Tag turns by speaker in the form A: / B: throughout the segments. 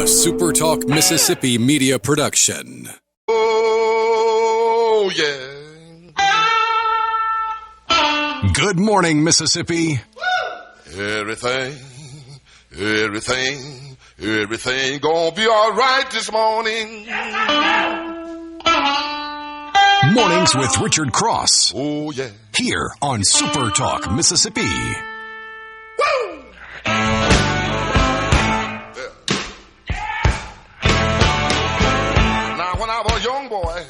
A: SuperTalk Mississippi media production.
B: Oh, yeah.
A: Good morning, Mississippi.
B: Everything gonna be all right this morning.
A: Mornings with Richard Cross.
B: Oh, yeah.
A: Here on SuperTalk Mississippi.
B: Woo! Now, when I was a young boy,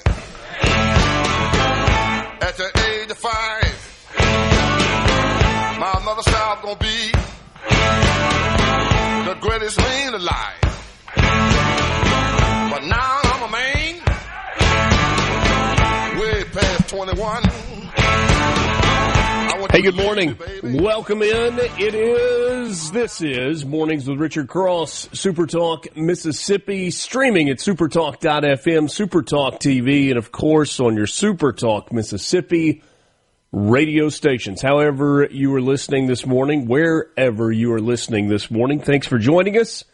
B: at the age of 5, my mother said I was gonna be the greatest man alive. But now I'm a man, way past 21.
C: Hey, good morning. Welcome in. This is Mornings with Richard Cross, SuperTalk Mississippi, streaming at supertalk.fm, SuperTalk TV, and of course on your SuperTalk Mississippi radio stations. However you are listening this morning, wherever you are listening this morning, thanks for joining us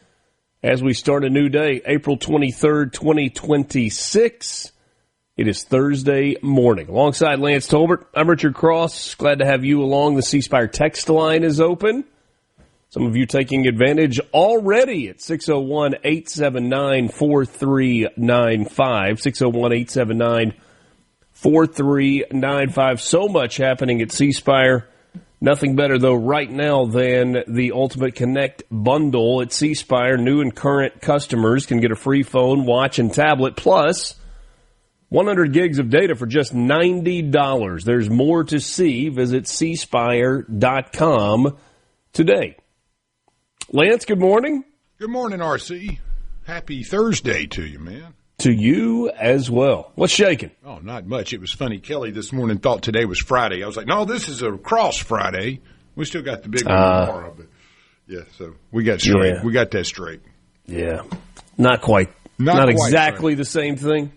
C: as we start a new day, April 23rd, 2026. It is Thursday morning. Alongside Lance Tolbert, I'm Richard Cross. Glad to have you along. The C Spire text line is open. Some of you taking advantage already at 601-879-4395. 601-879-4395. So much happening at C Spire. Nothing better, though, right now than the Ultimate Connect bundle at C Spire. New and current customers can get a free phone, watch, and tablet, plus 100 gigs of data for just $90. There's more to see. Visit cspire.com today. Lance, good morning.
D: Good morning, RC. Happy Thursday to you, man.
C: To you as well. What's shaking?
D: Oh, not much. It was funny. Kelly this morning thought today was Friday. I was like, no, this is a Cross Friday. We still got the big one tomorrow. But yeah, so we got straight. Yeah. We got that straight.
C: Yeah. Not quite. Not exactly the same thing.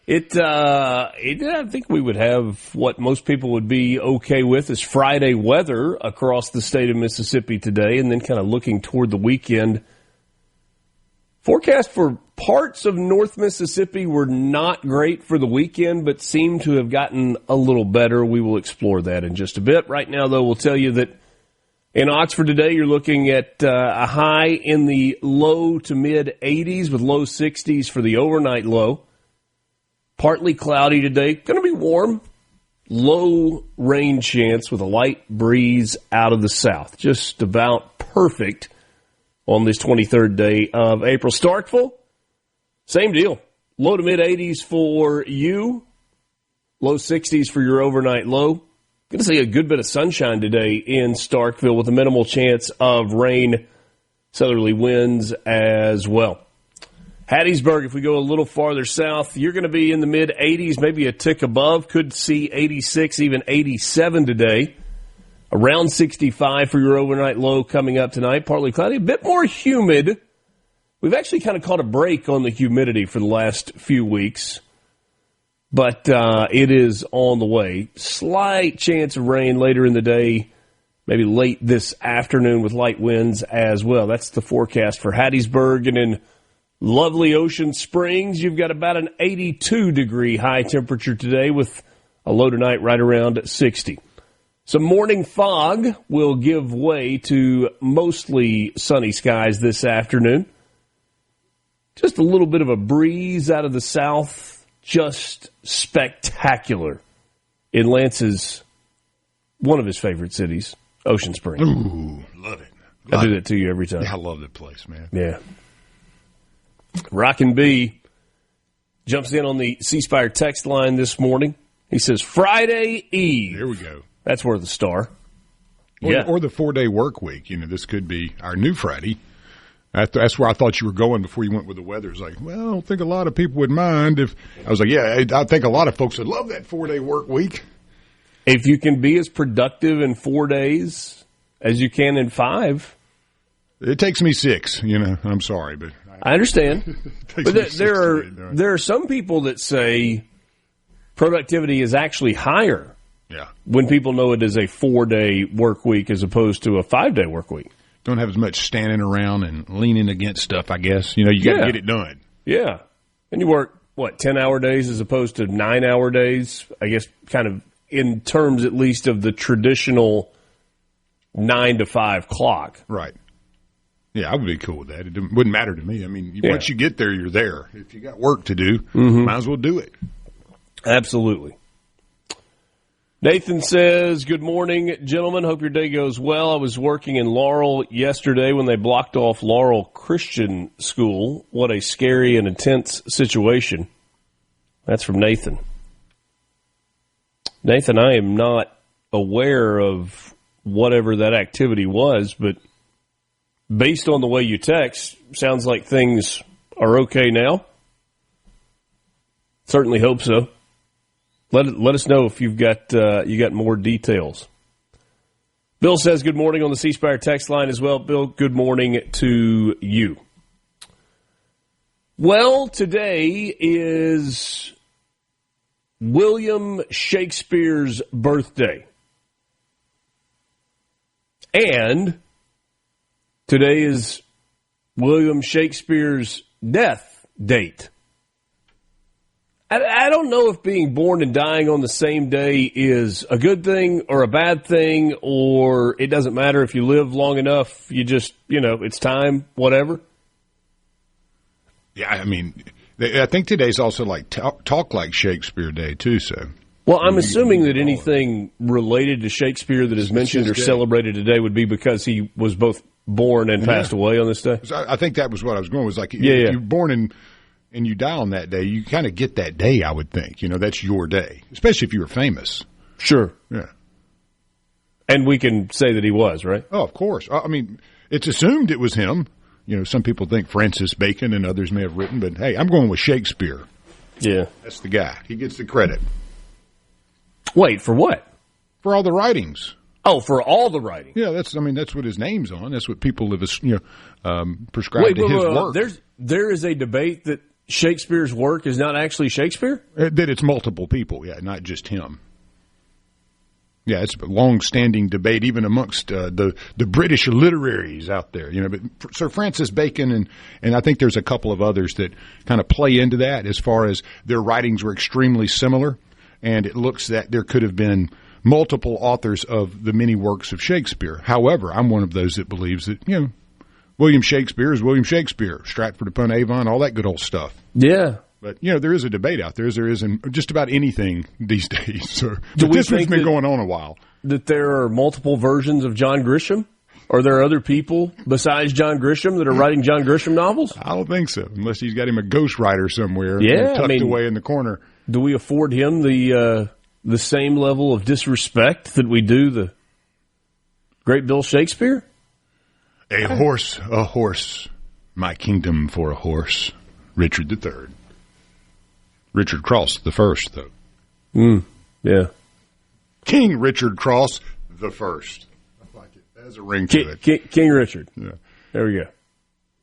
C: I think we would have what most people would be okay with is Friday weather across the state of Mississippi today, and then kind of looking toward the weekend. Forecast for parts of North Mississippi were not great for the weekend, but seem to have gotten a little better. We will explore that in just a bit. Right now, though, we'll tell you that in Oxford today, you're looking at a high in the low to mid-80s with low 60s for the overnight low. Partly cloudy today. Going to be warm. Low rain chance with a light breeze out of the south. Just about perfect on this 23rd day of April. Starkville, same deal. Low to mid-80s for you. Low 60s for your overnight low. Going to see a good bit of sunshine today in Starkville with a minimal chance of rain, southerly winds as well. Hattiesburg, if we go a little farther south, you're going to be in the mid-80s, maybe a tick above. Could see 86, even 87 today. Around 65 for your overnight low coming up tonight. Partly cloudy, a bit more humid. We've actually kind of caught a break on the humidity for the last few weeks. But it is on the way. Slight chance of rain later in the day, maybe late this afternoon with light winds as well. That's the forecast for Hattiesburg. And in lovely Ocean Springs, you've got about an 82-degree high temperature today with a low tonight right around 60. Some morning fog will give way to mostly sunny skies this afternoon. Just a little bit of a breeze out of the south. Just spectacular in Lance's, one of his favorite cities, Ocean Springs.
D: Ooh, love it.
C: I do that to you every time.
D: Yeah, I love that place, man.
C: Yeah. Rockin' B jumps in on the C Spire text line this morning. He says, Friday Eve.
D: There we go.
C: That's worth a star.
D: Or the 4-day work week. You know, this could be our new Friday. That's where I thought you were going before you went with the weather. It's like, well, I don't think a lot of people would mind if – I was like, yeah, I think a lot of folks would love that 4-day work week.
C: If you can be as productive in 4 days as you can in 5.
D: It takes me 6, you know. I'm sorry, but
C: I understand. But there are some people that say productivity is actually higher when people know it is a 4-day work week as opposed to a 5-day work week.
D: Don't have as much standing around and leaning against stuff, I guess. You know, you got to get it done.
C: Yeah. And you work, 10-hour days as opposed to 9-hour days? I guess kind of in terms at least of the traditional 9 to 5 clock.
D: Right. Yeah, I would be cool with that. It wouldn't matter to me. I mean, once you get there, you're there. If you got work to do, might as well do it.
C: Absolutely. Nathan says, good morning, gentlemen. Hope your day goes well. I was working in Laurel yesterday when they blocked off Laurel Christian School. What a scary and intense situation. That's from Nathan. Nathan, I am not aware of whatever that activity was, but based on the way you text, sounds like things are okay now. Certainly hope so. Let us know if you've got you got more details. Bill says good morning on the C Spire text line as well. Bill, good morning to you. Well, today is William Shakespeare's birthday. And today is William Shakespeare's death date. I don't know if being born and dying on the same day is a good thing or a bad thing, or it doesn't matter if you live long enough, you just, it's time, whatever.
D: Yeah, I mean, I think today's also like Talk Like Shakespeare Day, too, so.
C: Well, I'm assuming that anything related to Shakespeare that is mentioned or celebrated today would be because he was both born and passed away on this day.
D: I think that was what I was going with. Like, if you're born and you die on that day, you kind of get that day, I would think. That's your day, especially if you were famous.
C: Sure.
D: Yeah.
C: And we can say that he was, right?
D: Oh, of course. I mean, it's assumed it was him. Some people think Francis Bacon and others may have written, but hey, I'm going with Shakespeare.
C: Yeah.
D: That's the guy. He gets the credit.
C: Wait, for what?
D: For all the writings.
C: Oh, for all the writing.
D: Yeah, that's what his name's on. That's what people have prescribed to his work.
C: There is a debate that Shakespeare's work is not actually Shakespeare?
D: That it's multiple people, not just him. Yeah, it's a long-standing debate even amongst the British literaries out there. But Sir Francis Bacon and I think there's a couple of others that kind of play into that as far as their writings were extremely similar, and it looks that there could have been multiple authors of the many works of Shakespeare. However, I'm one of those that believes that, William Shakespeare is William Shakespeare, Stratford-upon-Avon, all that good old stuff.
C: Yeah.
D: But, there is a debate out there, as there is in just about anything these days. So, but this one's been going on a while.
C: That there are multiple versions of John Grisham? Are there other people besides John Grisham that are writing John Grisham novels?
D: I don't think so, unless he's got him a ghostwriter somewhere tucked away in the corner.
C: Do we afford him the same level of disrespect that we do the great Bill Shakespeare?
D: A horse, my kingdom for a horse. Richard III. Richard Cross the First, though.
C: Yeah.
D: King Richard Cross the First. I like it. There's a ring to it.
C: King Richard.
D: Yeah.
C: There we go.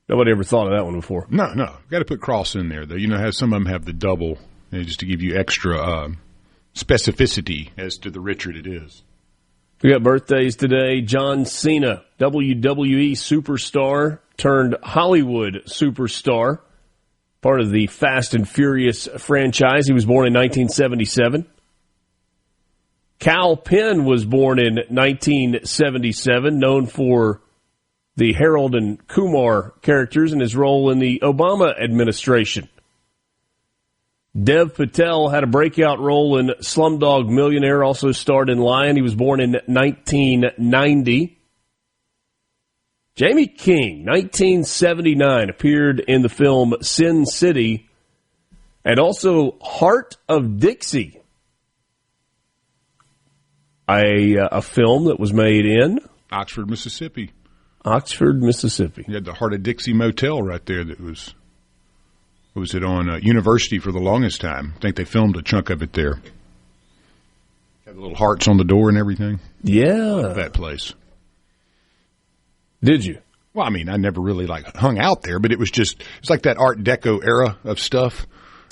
C: Nobody ever thought of that one before.
D: No. Got to put Cross in there, though. How some of them have the double, just to give you extra specificity as to the Richard it is.
C: We got birthdays today. John Cena, WWE superstar turned Hollywood superstar, part of the Fast and Furious franchise. He was born in 1977. Kal Penn was born in 1977, known for the Harold and Kumar characters and his role in the Obama administration. Dev Patel had a breakout role in Slumdog Millionaire, also starred in Lion. He was born in 1990. Jamie King, 1979, appeared in the film Sin City and also Heart of Dixie, a film that was made in
D: Oxford, Mississippi.
C: You
D: had the Heart of Dixie Motel right there that was it on University for the longest time. I think they filmed a chunk of it there. Had the little hearts on the door and everything.
C: Yeah.
D: Loved that place.
C: Did you?
D: Well, I mean, I never really hung out there, but it's like that Art Deco era of stuff.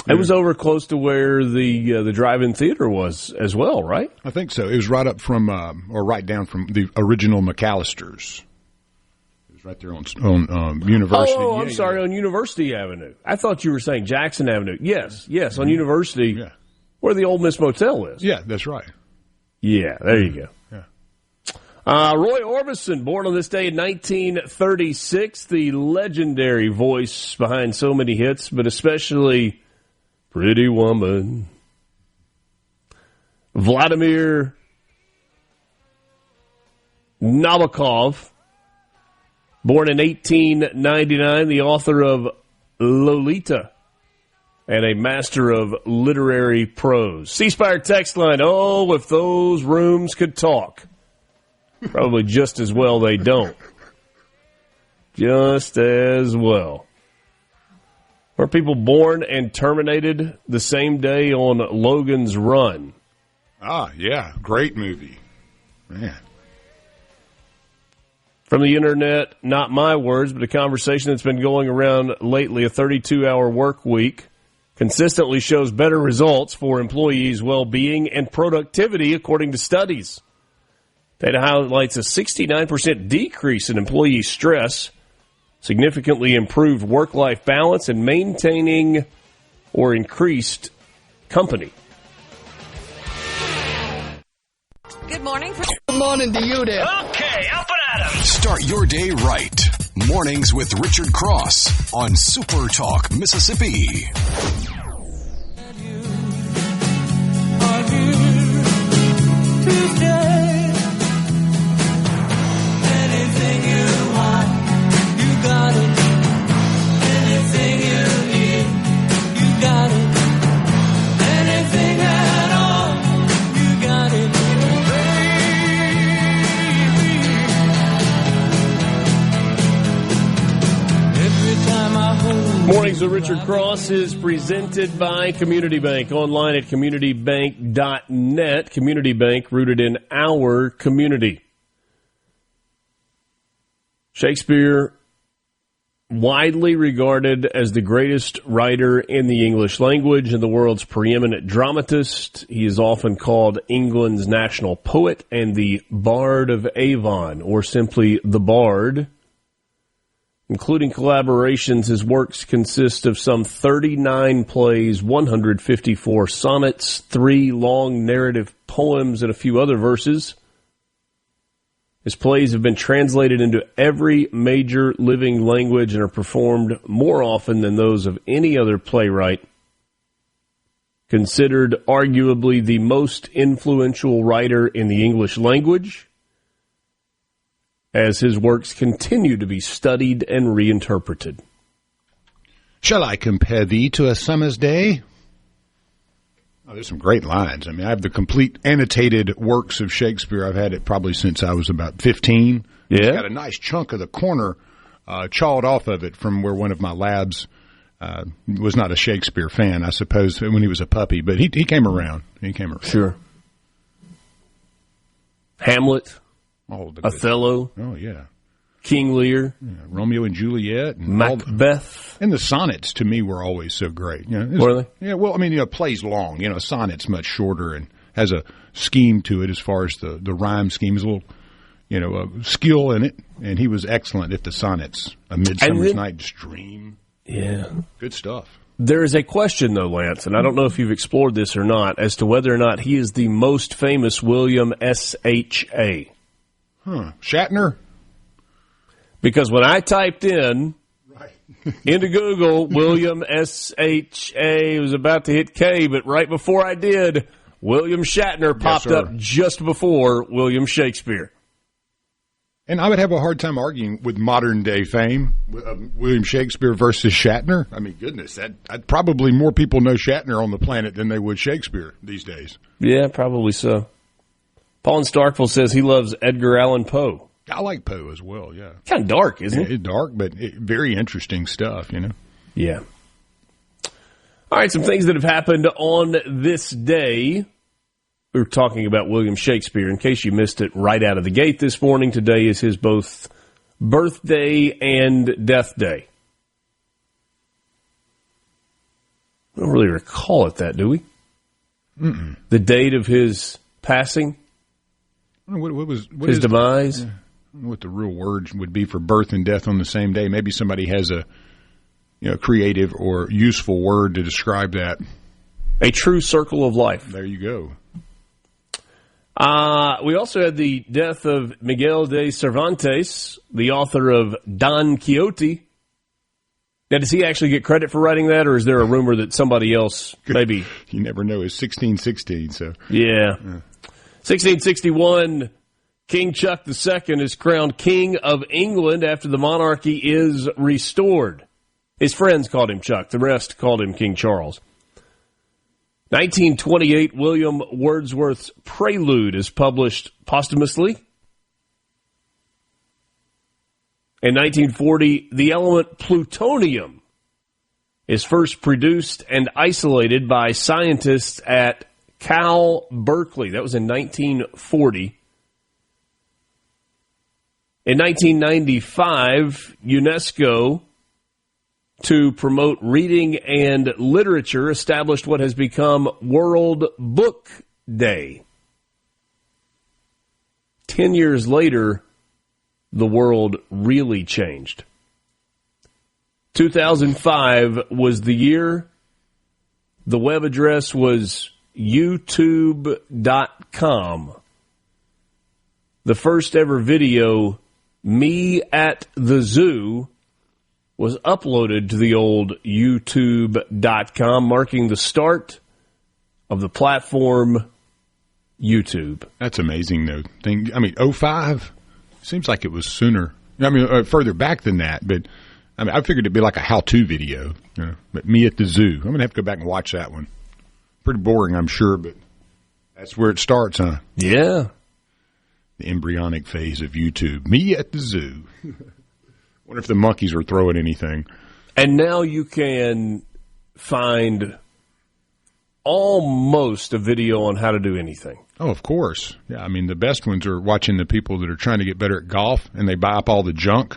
C: It was over close to where the drive-in theater was as well, right?
D: I think so. It was right up from, or right down from the original McAllister's. right there on University.
C: Oh, I'm sorry, on University Avenue. I thought you were saying Jackson Avenue. Yes, on University, where the Old Miss Motel is.
D: Yeah, that's right.
C: Yeah, there you go.
D: Yeah.
C: Roy Orbison, born on this day in 1936, the legendary voice behind so many hits, but especially Pretty Woman. Vladimir Nabokov, born in 1899, the author of Lolita and a master of literary prose. C-Spire text line, oh, if those rooms could talk. Probably just as well they don't. Just as well. Were people born and terminated the same day on Logan's Run?
D: Ah, yeah, great movie. Man.
C: From the internet, not my words, but a conversation that's been going around lately, a 32-hour work week consistently shows better results for employees' well-being and productivity, according to studies. Data highlights a 69% decrease in employee stress, significantly improved work-life balance, and maintaining or increased company.
E: Good morning.
F: Good morning to you there.
E: Okay, up and at 'em.
A: Start your day right. Mornings with Richard Cross on SuperTalk, Mississippi.
G: Anything you want, you got it. Anything you need, you got it. Anything at all, you got it.
C: Mornings with Richard Cross is presented by Community Bank. Online at communitybank.net. Community Bank, rooted in our community. Shakespeare, widely regarded as the greatest writer in the English language and the world's preeminent dramatist. He is often called England's national poet and the Bard of Avon, or simply the Bard. Including collaborations, his works consist of some 39 plays, 154 sonnets, 3 long narrative poems, and a few other verses. His plays have been translated into every major living language and are performed more often than those of any other playwright. Considered arguably the most influential writer in the English language, as his works continue to be studied and reinterpreted.
D: Shall I compare thee to a summer's day? Oh, there's some great lines. I mean, I have the complete annotated works of Shakespeare. I've had it probably since I was about 15.
C: Yeah.
D: It's got a nice chunk of the corner chawed off of it from where one of my labs was not a Shakespeare fan, I suppose, when he was a puppy. But he came around. He came around.
C: Sure. Hamlet. Othello.
D: Oh, yeah.
C: King Lear.
D: Yeah, Romeo and Juliet. And
C: Macbeth.
D: And the sonnets, to me, were always so great. You know,
C: were they?
D: Yeah, well, I mean, plays long. A sonnet's much shorter and has a scheme to it as far as the rhyme scheme. Is a little, skill in it. And he was excellent at the sonnets. A Midsummer's Night's Dream.
C: Yeah.
D: Good stuff.
C: There is a question, though, Lance, and I don't know if you've explored this or not, as to whether or not he is the most famous William S.H.A.
D: Shatner?
C: Because when I typed in into Google, William S.H.A. was about to hit K, but right before I did, William Shatner popped up just before William Shakespeare.
D: And I would have a hard time arguing with modern-day fame, William Shakespeare versus Shatner. I mean, goodness, I'd probably more people know Shatner on the planet than they would Shakespeare these days.
C: Yeah, probably so. Paul in Starkville says he loves Edgar Allan Poe.
D: I like Poe as well, yeah.
C: Kind of dark, isn't it?
D: It's dark, but very interesting stuff,
C: Yeah. All right, some things that have happened on this day. We were talking about William Shakespeare. In case you missed it right out of the gate this morning, today is his both birthday and death day. I don't really recall it that, do we? The date of his passing?
D: What
C: his demise?
D: what the real word would be for birth and death on the same day. Maybe somebody has a creative or useful word to describe that.
C: A true circle of life.
D: There you go.
C: We also had the death of Miguel de Cervantes, the author of Don Quixote. Now, does he actually get credit for writing that, or is there a rumor that somebody else maybe?
D: You never know. It's 1616, so.
C: Yeah. 1661, King Chuck II is crowned King of England after the monarchy is restored. His friends called him Chuck. The rest called him King Charles. 1928, William Wordsworth's Prelude is published posthumously. In 1940, the element plutonium is first produced and isolated by scientists at Cal Berkeley. That was in 1940. In 1995, UNESCO, to promote reading and literature, established what has become World Book Day. 10 years later, the world really changed. 2005 was the year. The web address was youtube.com. The first ever video, Me at the Zoo, was uploaded to the old youtube.com, marking the start of the platform YouTube.
D: That's amazing, though. I mean, 05 seems like it was sooner. I mean, further back than that, but I mean, I figured it'd be like a how-to video. But Me at the Zoo, I'm gonna have to go back and watch that one. Pretty boring, I'm sure, but that's where it starts, huh?
C: Yeah.
D: The embryonic phase of YouTube. Me at the Zoo. Wonder if the monkeys were throwing anything.
C: And now you can find almost a video on how to do anything.
D: Oh, of course. Yeah, I mean, the best ones are watching the people that are trying to get better at golf, and they buy up all the junk,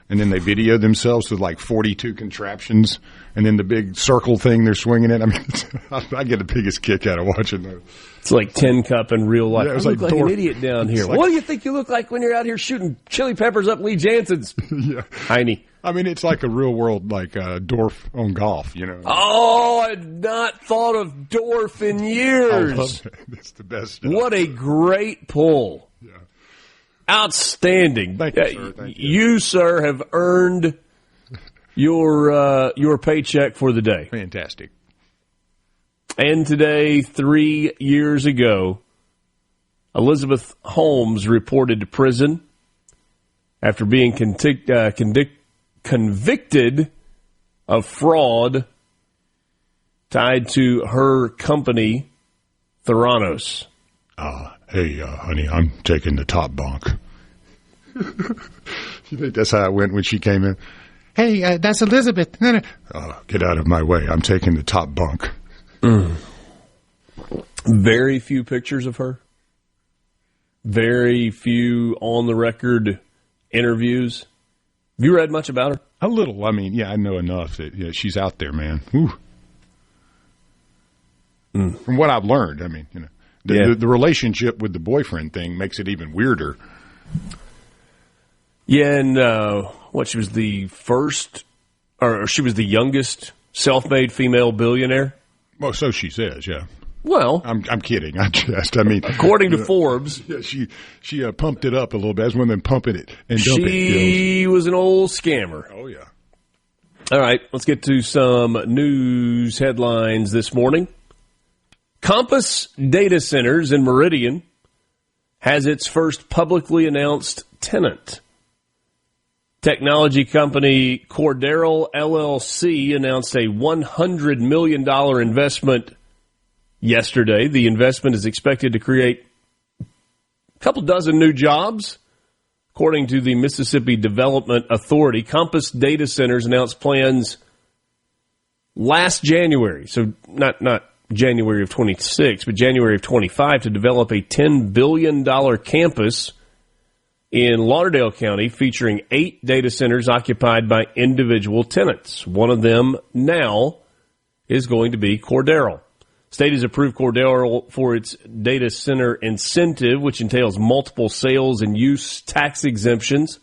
D: and then they video themselves with like 42 contraptions, and then the big circle thing they're swinging it. I mean, I get the biggest kick out of watching those.
C: It's like Tin Cup in real life.
D: Yeah,
C: I look like an idiot down here.
D: Like,
C: what do you think you look like when you're out here shooting chili peppers up Lee Jansen's?
D: Yeah.
C: Heine.
D: I mean, it's like a real world, like Dorf on golf, you know.
C: Oh, I'd not thought of Dorf in years.
D: I love that. It's the best stuff.
C: What a great pull.
D: Yeah.
C: Outstanding.
D: Thank you, sir. Thank you.
C: You, sir, have earned your paycheck for the day.
D: Fantastic.
C: And today, 3 years ago, Elizabeth Holmes reported to prison after being convicted of fraud tied to her company, Theranos.
D: Hey, honey, I'm taking the top bunk. You think that's how it went when she came in? Hey, that's Elizabeth. Get out of my way. I'm taking the top bunk.
C: Very few pictures of her. Very few on-the-record interviews. Have you read much about her?
D: A little. I mean, yeah, I know enough that she's out there, man. Whew. From what I've learned, I mean, you know, the relationship with the boyfriend thing makes it even weirder.
C: Yeah, and she was the first, or she was the youngest self-made female billionaire?
D: Well, so she says, yeah.
C: Well,
D: I'm kidding. I mean,
C: according to Forbes,
D: yeah, she pumped it up a little bit. As one of them pumping it and dumping it.
C: She was an old scammer.
D: Oh yeah.
C: All right, let's get to some news headlines this morning. Compass Data Centers in Meridian has its first publicly announced tenant. Technology company Cordero LLC announced a $100 million investment yesterday. The investment is expected to create a couple dozen new jobs. According to the Mississippi Development Authority, Compass Data Centers announced plans last January, so not January of 26, but January of 25, to develop a $10 billion campus in Lauderdale County featuring 8 data centers occupied by individual tenants. One of them now is going to be Cordero. State has approved Cordero for its data center incentive, which entails multiple sales and use tax exemptions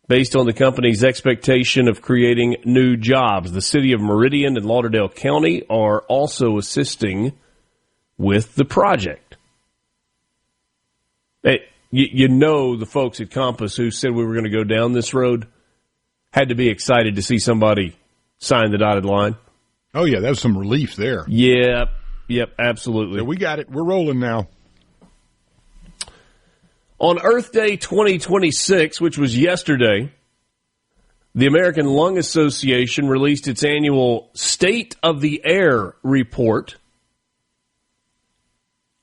C: based on the company's expectation of creating new jobs. The city of Meridian and Lauderdale County are also assisting with the project. Hey, you know the folks at Compass who said we were going to go down this road had to be excited to see somebody sign the dotted line.
D: Oh, yeah, that was some relief there.
C: Yep, absolutely.
D: Yeah, we got it. We're rolling now.
C: On Earth Day 2026, which was yesterday, the American Lung Association released its annual State of the Air report.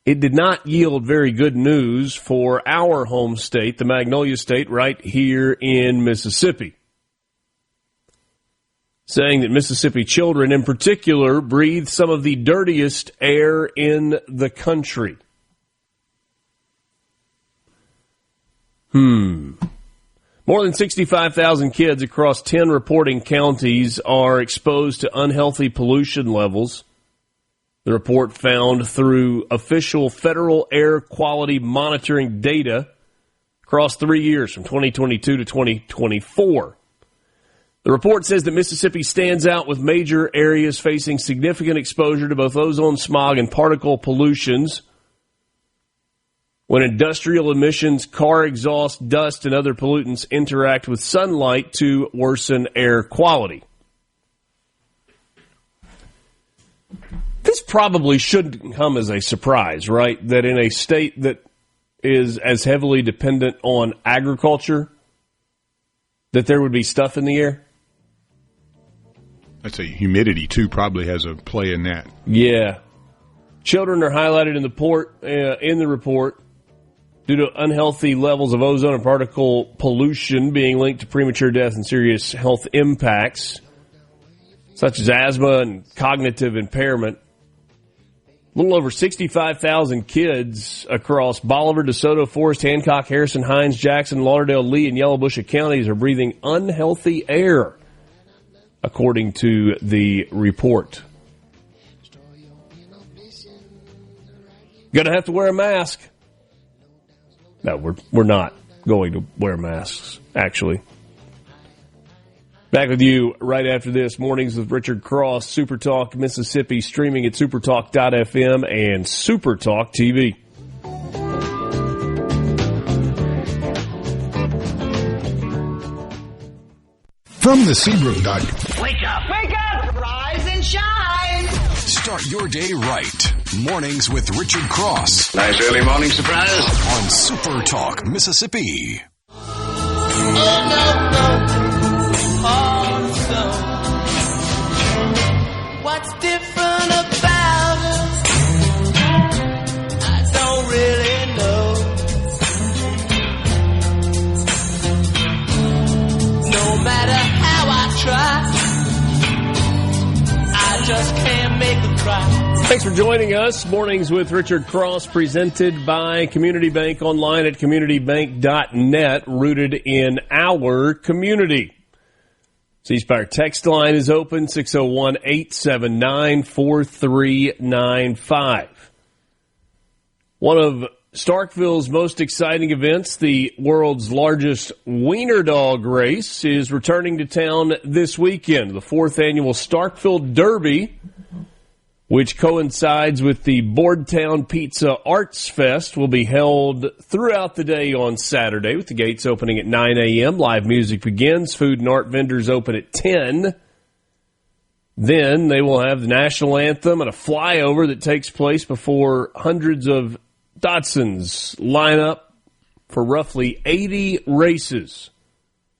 C: It did not yield very good news for our home state, the Magnolia State, right here in Mississippi, saying that Mississippi children in particular breathe some of the dirtiest air in the country. More than 65,000 kids across 10 reporting counties are exposed to unhealthy pollution levels. The report found through official federal air quality monitoring data across 3 years from 2022 to 2024. The report says that Mississippi stands out with major areas facing significant exposure to both ozone smog and particle pollutions. When industrial emissions, car exhaust, dust, and other pollutants interact with sunlight to worsen air quality. This probably shouldn't come as a surprise, right? That in a state that is as heavily dependent on agriculture, that there would be stuff in the air.
D: I'd say humidity, too, probably has a play in that.
C: Yeah. Children are highlighted in the report due to unhealthy levels of ozone and particle pollution being linked to premature death and serious health impacts, such as asthma and cognitive impairment. A little over 65,000 kids across Bolivar, DeSoto, Forest, Hancock, Harrison, Hines, Jackson, Lauderdale, Lee, and Yellowbush counties are breathing unhealthy air, according to the report. Gonna have to wear a mask. No, we're not going to wear masks, actually. Back with you right after this. Mornings with Richard Cross, SuperTalk Mississippi, streaming at supertalk.fm and SuperTalk TV.
D: From the Seabrook.
E: Wake up! Wake up! Rise and shine!
A: Start your day right. Mornings with Richard Cross.
B: Nice early morning surprise.
A: On Super Talk, Mississippi.
G: What's different about us? I don't really know. No matter how I try, I just can't make it right.
C: Thanks for joining us. Mornings with Richard Cross, presented by Community Bank, online at communitybank.net, rooted in our community. C-Spire text line is open, 601-879-4395. One of Starkville's most exciting events, the world's largest wiener dog race, is returning to town this weekend. The 4th annual Starkville Derby, which coincides with the Boardtown Pizza Arts Fest, will be held throughout the day on Saturday, with the gates opening at 9 a.m. Live music begins. Food and art vendors open at 10. Then they will have the national anthem and a flyover that takes place before hundreds of Datsuns line up for roughly 80 races,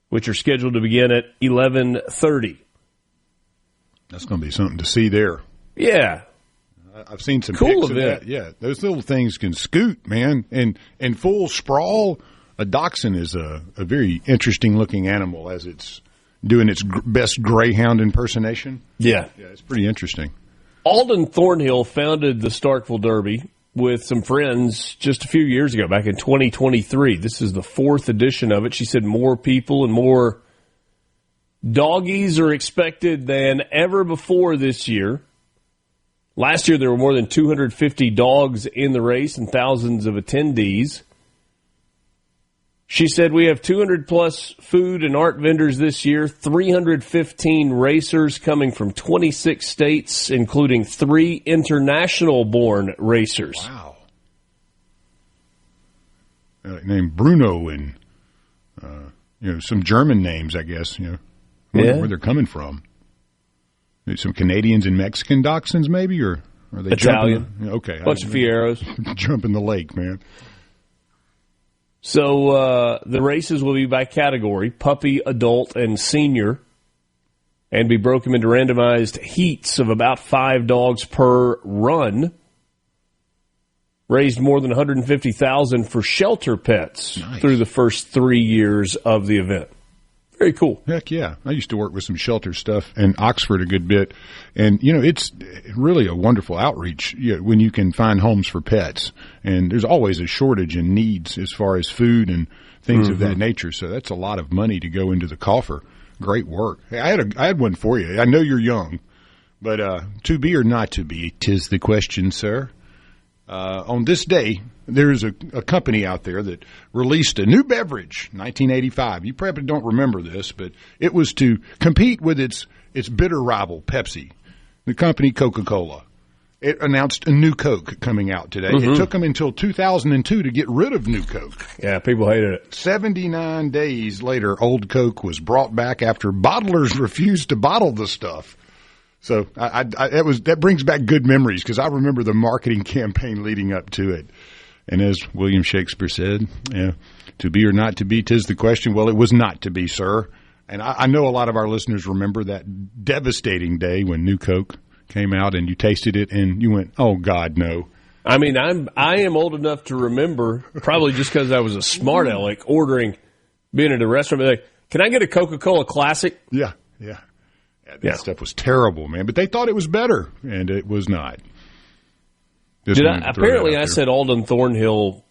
C: which are scheduled to begin at 11:30.
D: That's going to be something to see there.
C: Yeah.
D: I've seen some
C: cool
D: pics
C: event.
D: of that. Yeah, those little things can scoot, man. And in full sprawl, a dachshund is a very interesting-looking animal as it's doing its best greyhound impersonation.
C: Yeah.
D: Yeah, it's pretty interesting.
C: Alden Thornhill founded the Starkville Derby with some friends just a few years ago, back in 2023. This is the 4th edition of it. She said more people and more doggies are expected than ever before this year. Last year, there were more than 250 dogs in the race and thousands of attendees. She said, we have 200-plus food and art vendors this year, 315 racers coming from 26 states, including 3 international-born racers.
D: Wow. Named Bruno and some German names, I guess. Where they're coming from. Some Canadians and Mexican dachshunds, maybe, or are they
C: Italian?
D: Jumping? Okay,
C: bunch of Fieros.
D: Jump in the lake, man.
C: So the races will be by category: puppy, adult, and senior, and be broken into randomized heats of about 5 dogs per run. Raised more than $150,000 for shelter pets through the first 3 years of the event. Very cool.
D: Heck yeah. I used to work with some shelter stuff in Oxford a good bit. And, it's really a wonderful outreach when you can find homes for pets. And there's always a shortage in needs as far as food and things of that nature. So that's a lot of money to go into the coffer. Great work. Hey, I had one for you. I know you're young, but to be or not to be, 'tis the question, sir. On this day, there's a company out there that released a new beverage, 1985. You probably don't remember this, but it was to compete with its bitter rival, Pepsi, the company Coca-Cola. It announced a new Coke coming out today. It took them until 2002 to get rid of new Coke.
C: Yeah, people hated it.
D: 79 days later, old Coke was brought back after bottlers refused to bottle the stuff. So that brings back good memories because I remember the marketing campaign leading up to it. And as William Shakespeare said, to be or not to be, 'tis the question. Well, it was not to be, sir. And I know a lot of our listeners remember that devastating day when New Coke came out and you tasted it and you went, oh, God, no.
C: I mean, I am old enough to remember, probably just because I was a smart aleck, being at a restaurant, like, can I get a Coca-Cola Classic?
D: Yeah. That stuff was terrible, man. But they thought it was better, and it was not.
C: Apparently, I said Alden Thornhill.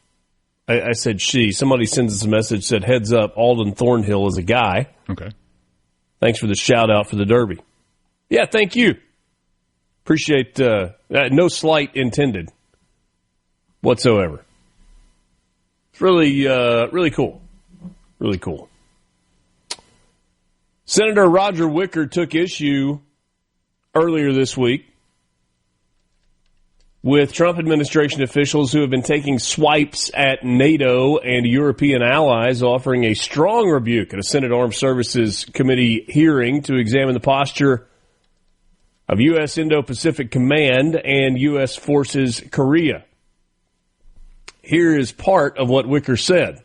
C: I said she. Somebody sends us a message, said, heads up, Alden Thornhill is a guy.
D: Okay.
C: Thanks for the shout-out for the Derby. Yeah, thank you. Appreciate no slight intended whatsoever. It's really, really cool. Really cool. Senator Roger Wicker took issue earlier this week with Trump administration officials who have been taking swipes at NATO and European allies, offering a strong rebuke at a Senate Armed Services Committee hearing to examine the posture of U.S. Indo-Pacific Command and U.S. Forces Korea. Here is part of what Wicker said.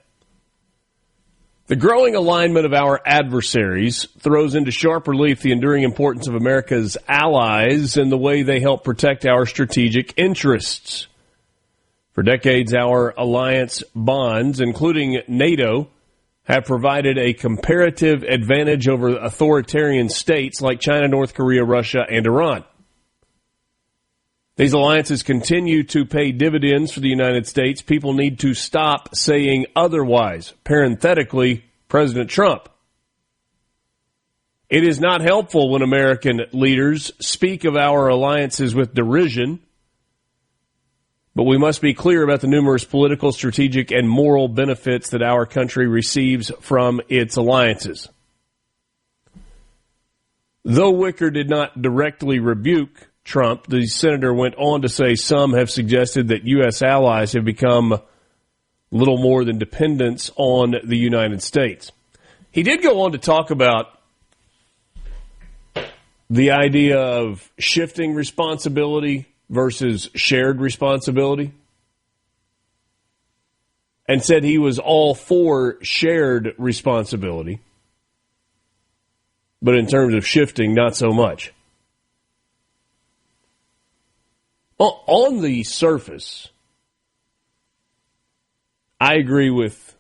C: The growing alignment of our adversaries throws into sharp relief the enduring importance of America's allies and the way they help protect our strategic interests. For decades, our alliance bonds, including NATO, have provided a comparative advantage over authoritarian states like China, North Korea, Russia, and Iran. These alliances continue to pay dividends for the United States. People need to stop saying otherwise. Parenthetically, President Trump. It is not helpful when American leaders speak of our alliances with derision, but we must be clear about the numerous political, strategic, and moral benefits that our country receives from its alliances. Though Wicker did not directly rebuke Trump, the senator went on to say some have suggested that U.S. allies have become little more than dependents on the United States. He did go on to talk about the idea of shifting responsibility versus shared responsibility, and said he was all for shared responsibility, but in terms of shifting, not so much. On the surface, I agree with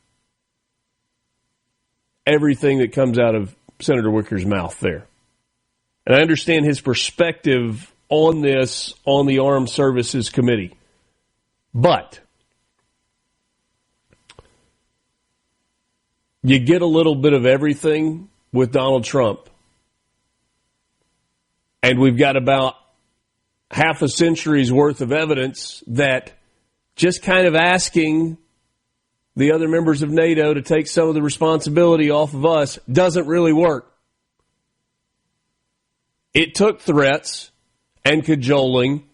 C: everything that comes out of Senator Wicker's mouth there. And I understand his perspective on this on the Armed Services Committee. But you get a little bit of everything with Donald Trump. And we've got about half a century's worth of evidence that just kind of asking the other members of NATO to take some of the responsibility off of us doesn't really work. It took threats and cajoling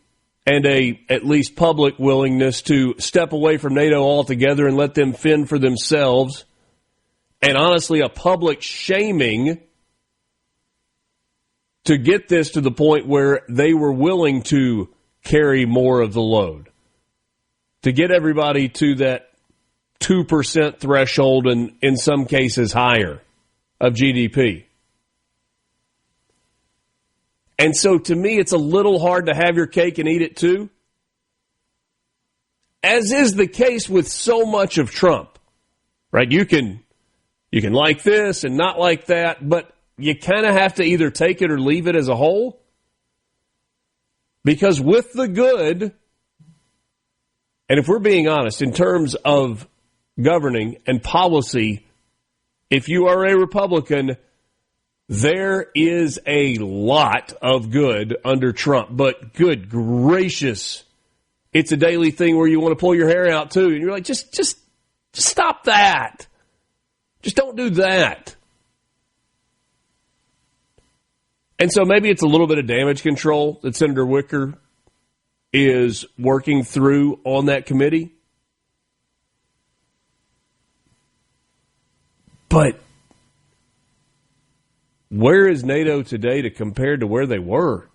C: and a at least public willingness to step away from NATO altogether and let them fend for themselves, and honestly a public shaming to get this to the point where they were willing to carry more of the load, to get everybody to that 2% threshold and in some cases higher of GDP. And so to me, it's a little hard to have your cake and eat it too, as is the case with so much of Trump, right? You can like this and not like that, but you kind of have to either take it or leave it as a whole. Because with the good, and if we're being honest, in terms of governing and policy, if you are a Republican, there is a lot of good under Trump. But good gracious, it's a daily thing where you want to pull your hair out too. And you're like, just stop that. Just don't do that. And so maybe it's a little bit of damage control that Senator Wicker is working through on that committee. But where is NATO today to compare to where they were?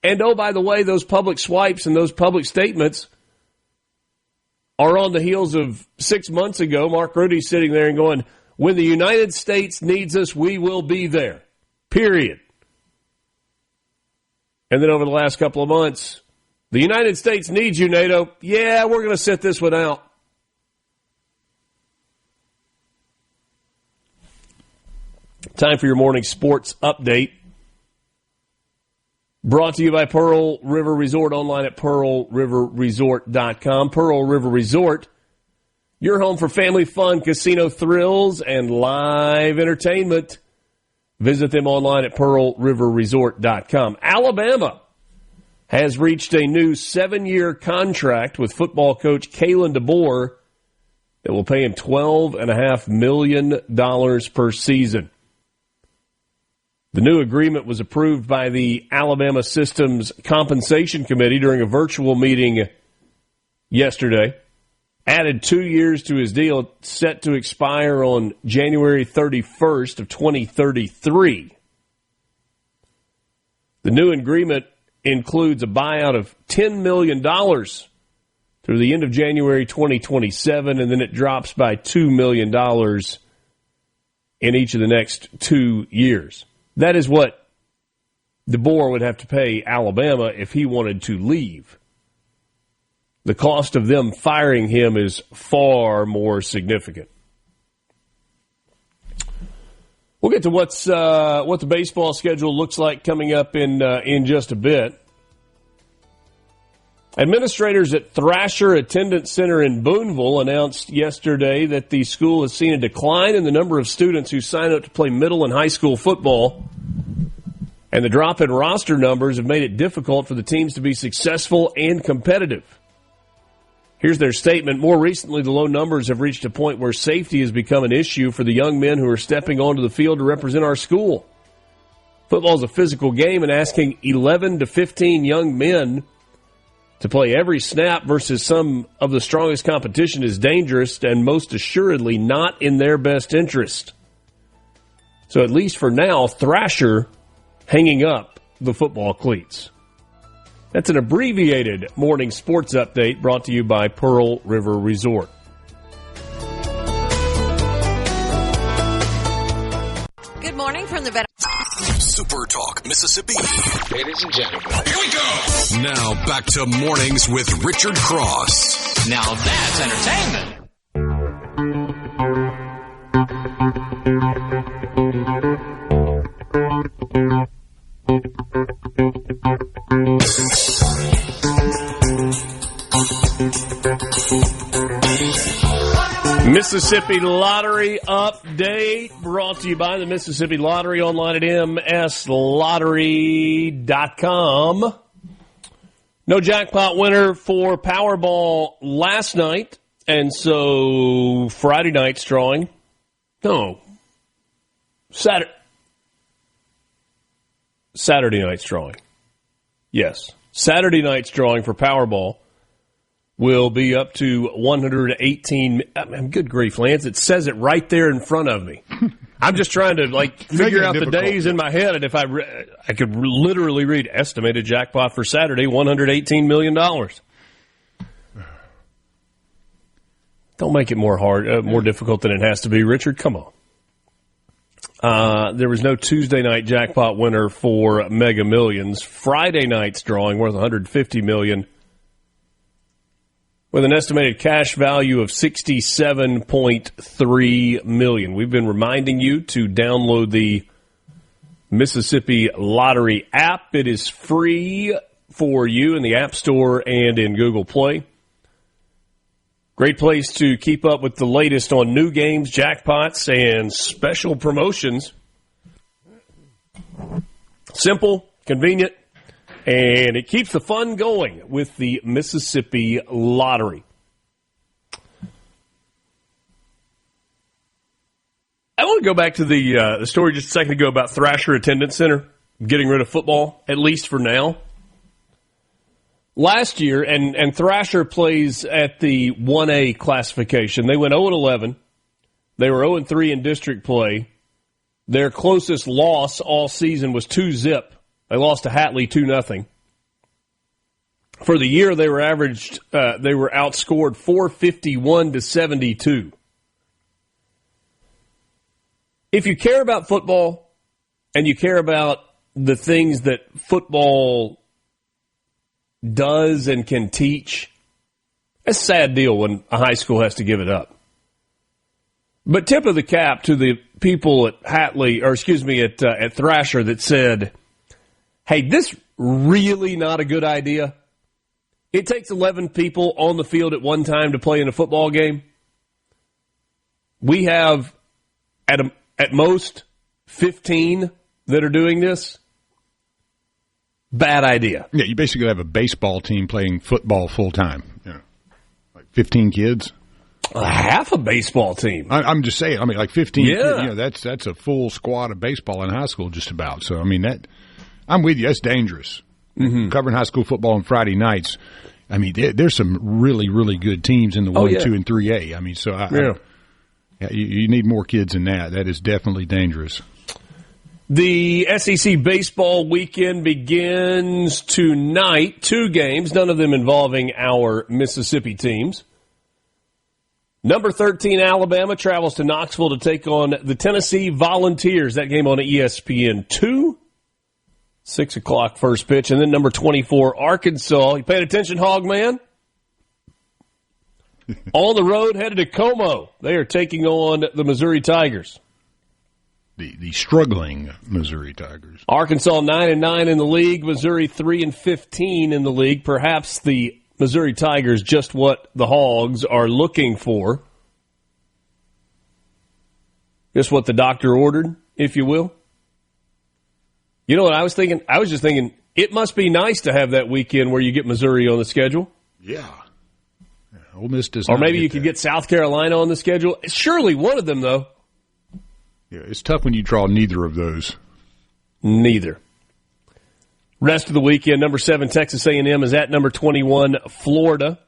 C: And oh, by the way, those public swipes and those public statements are on the heels of 6 months ago, Mark Rutte sitting there and going, when the United States needs us, we will be there. Period. And then over the last couple of months, the United States needs you, NATO. Yeah, we're going to sit this one out. Time for your morning sports update. Brought to you by Pearl River Resort, online at pearlriverresort.com. Pearl River Resort, your home for family fun, casino thrills, and live entertainment. Visit them online at pearlriverresort.com. Alabama has reached a new 7-year contract with football coach Kalen DeBoer that will pay him $12.5 million per season. The new agreement was approved by the Alabama Systems Compensation Committee during a virtual meeting yesterday. Added 2 years to his deal, set to expire on January 31st of 2033. The new agreement includes a buyout of $10 million through the end of January 2027, and then it drops by $2 million in each of the next 2 years. That is what DeBoer would have to pay Alabama if he wanted to leave. The cost of them firing him is far more significant. We'll get to what the baseball schedule looks like coming up in just a bit. Administrators at Thrasher Attendance Center in Booneville announced yesterday that the school has seen a decline in the number of students who sign up to play middle and high school football. And the drop in roster numbers have made it difficult for the teams to be successful and competitive. Here's their statement. More recently, the low numbers have reached a point where safety has become an issue for the young men who are stepping onto the field to represent our school. Football is a physical game, and asking 11 to 15 young men to play every snap versus some of the strongest competition is dangerous and most assuredly not in their best interest. So at least for now, Thrasher hanging up the football cleats. That's an abbreviated morning sports update brought to you by Pearl River Resort.
F: Good morning from the
A: SuperTalk, Mississippi.
B: Ladies and gentlemen,
A: Here we go. Now back to Mornings with Richard Cross.
G: Now that's entertainment.
C: Mississippi Lottery update brought to you by the Mississippi Lottery online at mslottery.com. No jackpot winner for Powerball last night, and so Friday night's drawing. No. Saturday night's drawing. Yes. Saturday night's drawing for Powerball will be up to 118. Good grief, Lance. It says it right there in front of me. I'm just trying to figure out the days in my head, and if I could literally read estimated jackpot for Saturday, $118 million. Don't make it more difficult than it has to be, Richard. Come on. There was no Tuesday night jackpot winner for Mega Millions. Friday night's drawing worth $150 million. With an estimated cash value of $67.3 million. We've been reminding you to download the Mississippi Lottery app. It is free for you in the App Store and in Google Play. Great place to keep up with the latest on new games, jackpots, and special promotions. Simple, convenient, and it keeps the fun going with the Mississippi Lottery. I want to go back to the story just a second ago about Thrasher Attendance Center getting rid of football, at least for now. Last year, and Thrasher plays at the 1A classification. They went 0-11. They were 0-3 in district play. Their closest loss all season was 2-0. They lost to Hatley 2-0. For the year, they were outscored 451-72. If you care about football and you care about the things that football does and can teach, it's a sad deal when a high school has to give it up. But tip of the cap to the people at at Thrasher that said, hey, this really not a good idea. It takes 11 people on the field at one time to play in a football game. We have, at most, 15 that are doing this. Bad idea.
D: Yeah, you basically have a baseball team playing football full time. You know, like 15 kids.
C: Half a baseball team.
D: I'm just saying. I mean, like 15.
C: Yeah.
D: You know, that's a full squad of baseball in high school, just about. So I mean, I'm with you. That's dangerous. Mm-hmm. Covering high school football on Friday nights. I mean, there's some really, really good teams in the 1, 2, and 3A. I mean, so you need more kids than that. That is definitely dangerous.
C: The SEC baseball weekend begins tonight. 2 games, none of them involving our Mississippi teams. Number 13, Alabama, travels to Knoxville to take on the Tennessee Volunteers. That game on ESPN2. 6 o'clock first pitch. And then number 24, Arkansas. You paying attention, Hog Man? On the road, headed to Como. They are taking on the Missouri Tigers.
D: The struggling Missouri Tigers.
C: Arkansas 9-9 in the league. Missouri 3-15 in the league. Perhaps the Missouri Tigers just what the Hogs are looking for. Just what the doctor ordered, if you will. You know what I was thinking? I was just thinking it must be nice to have that weekend where you get Missouri on the schedule.
D: Yeah. Ole Miss does
C: or maybe you could get South Carolina on the schedule. Surely one of them, though.
D: Yeah, it's tough when you draw neither of those.
C: Neither. Rest of the weekend, number 7, Texas A&M is at number 21, Florida.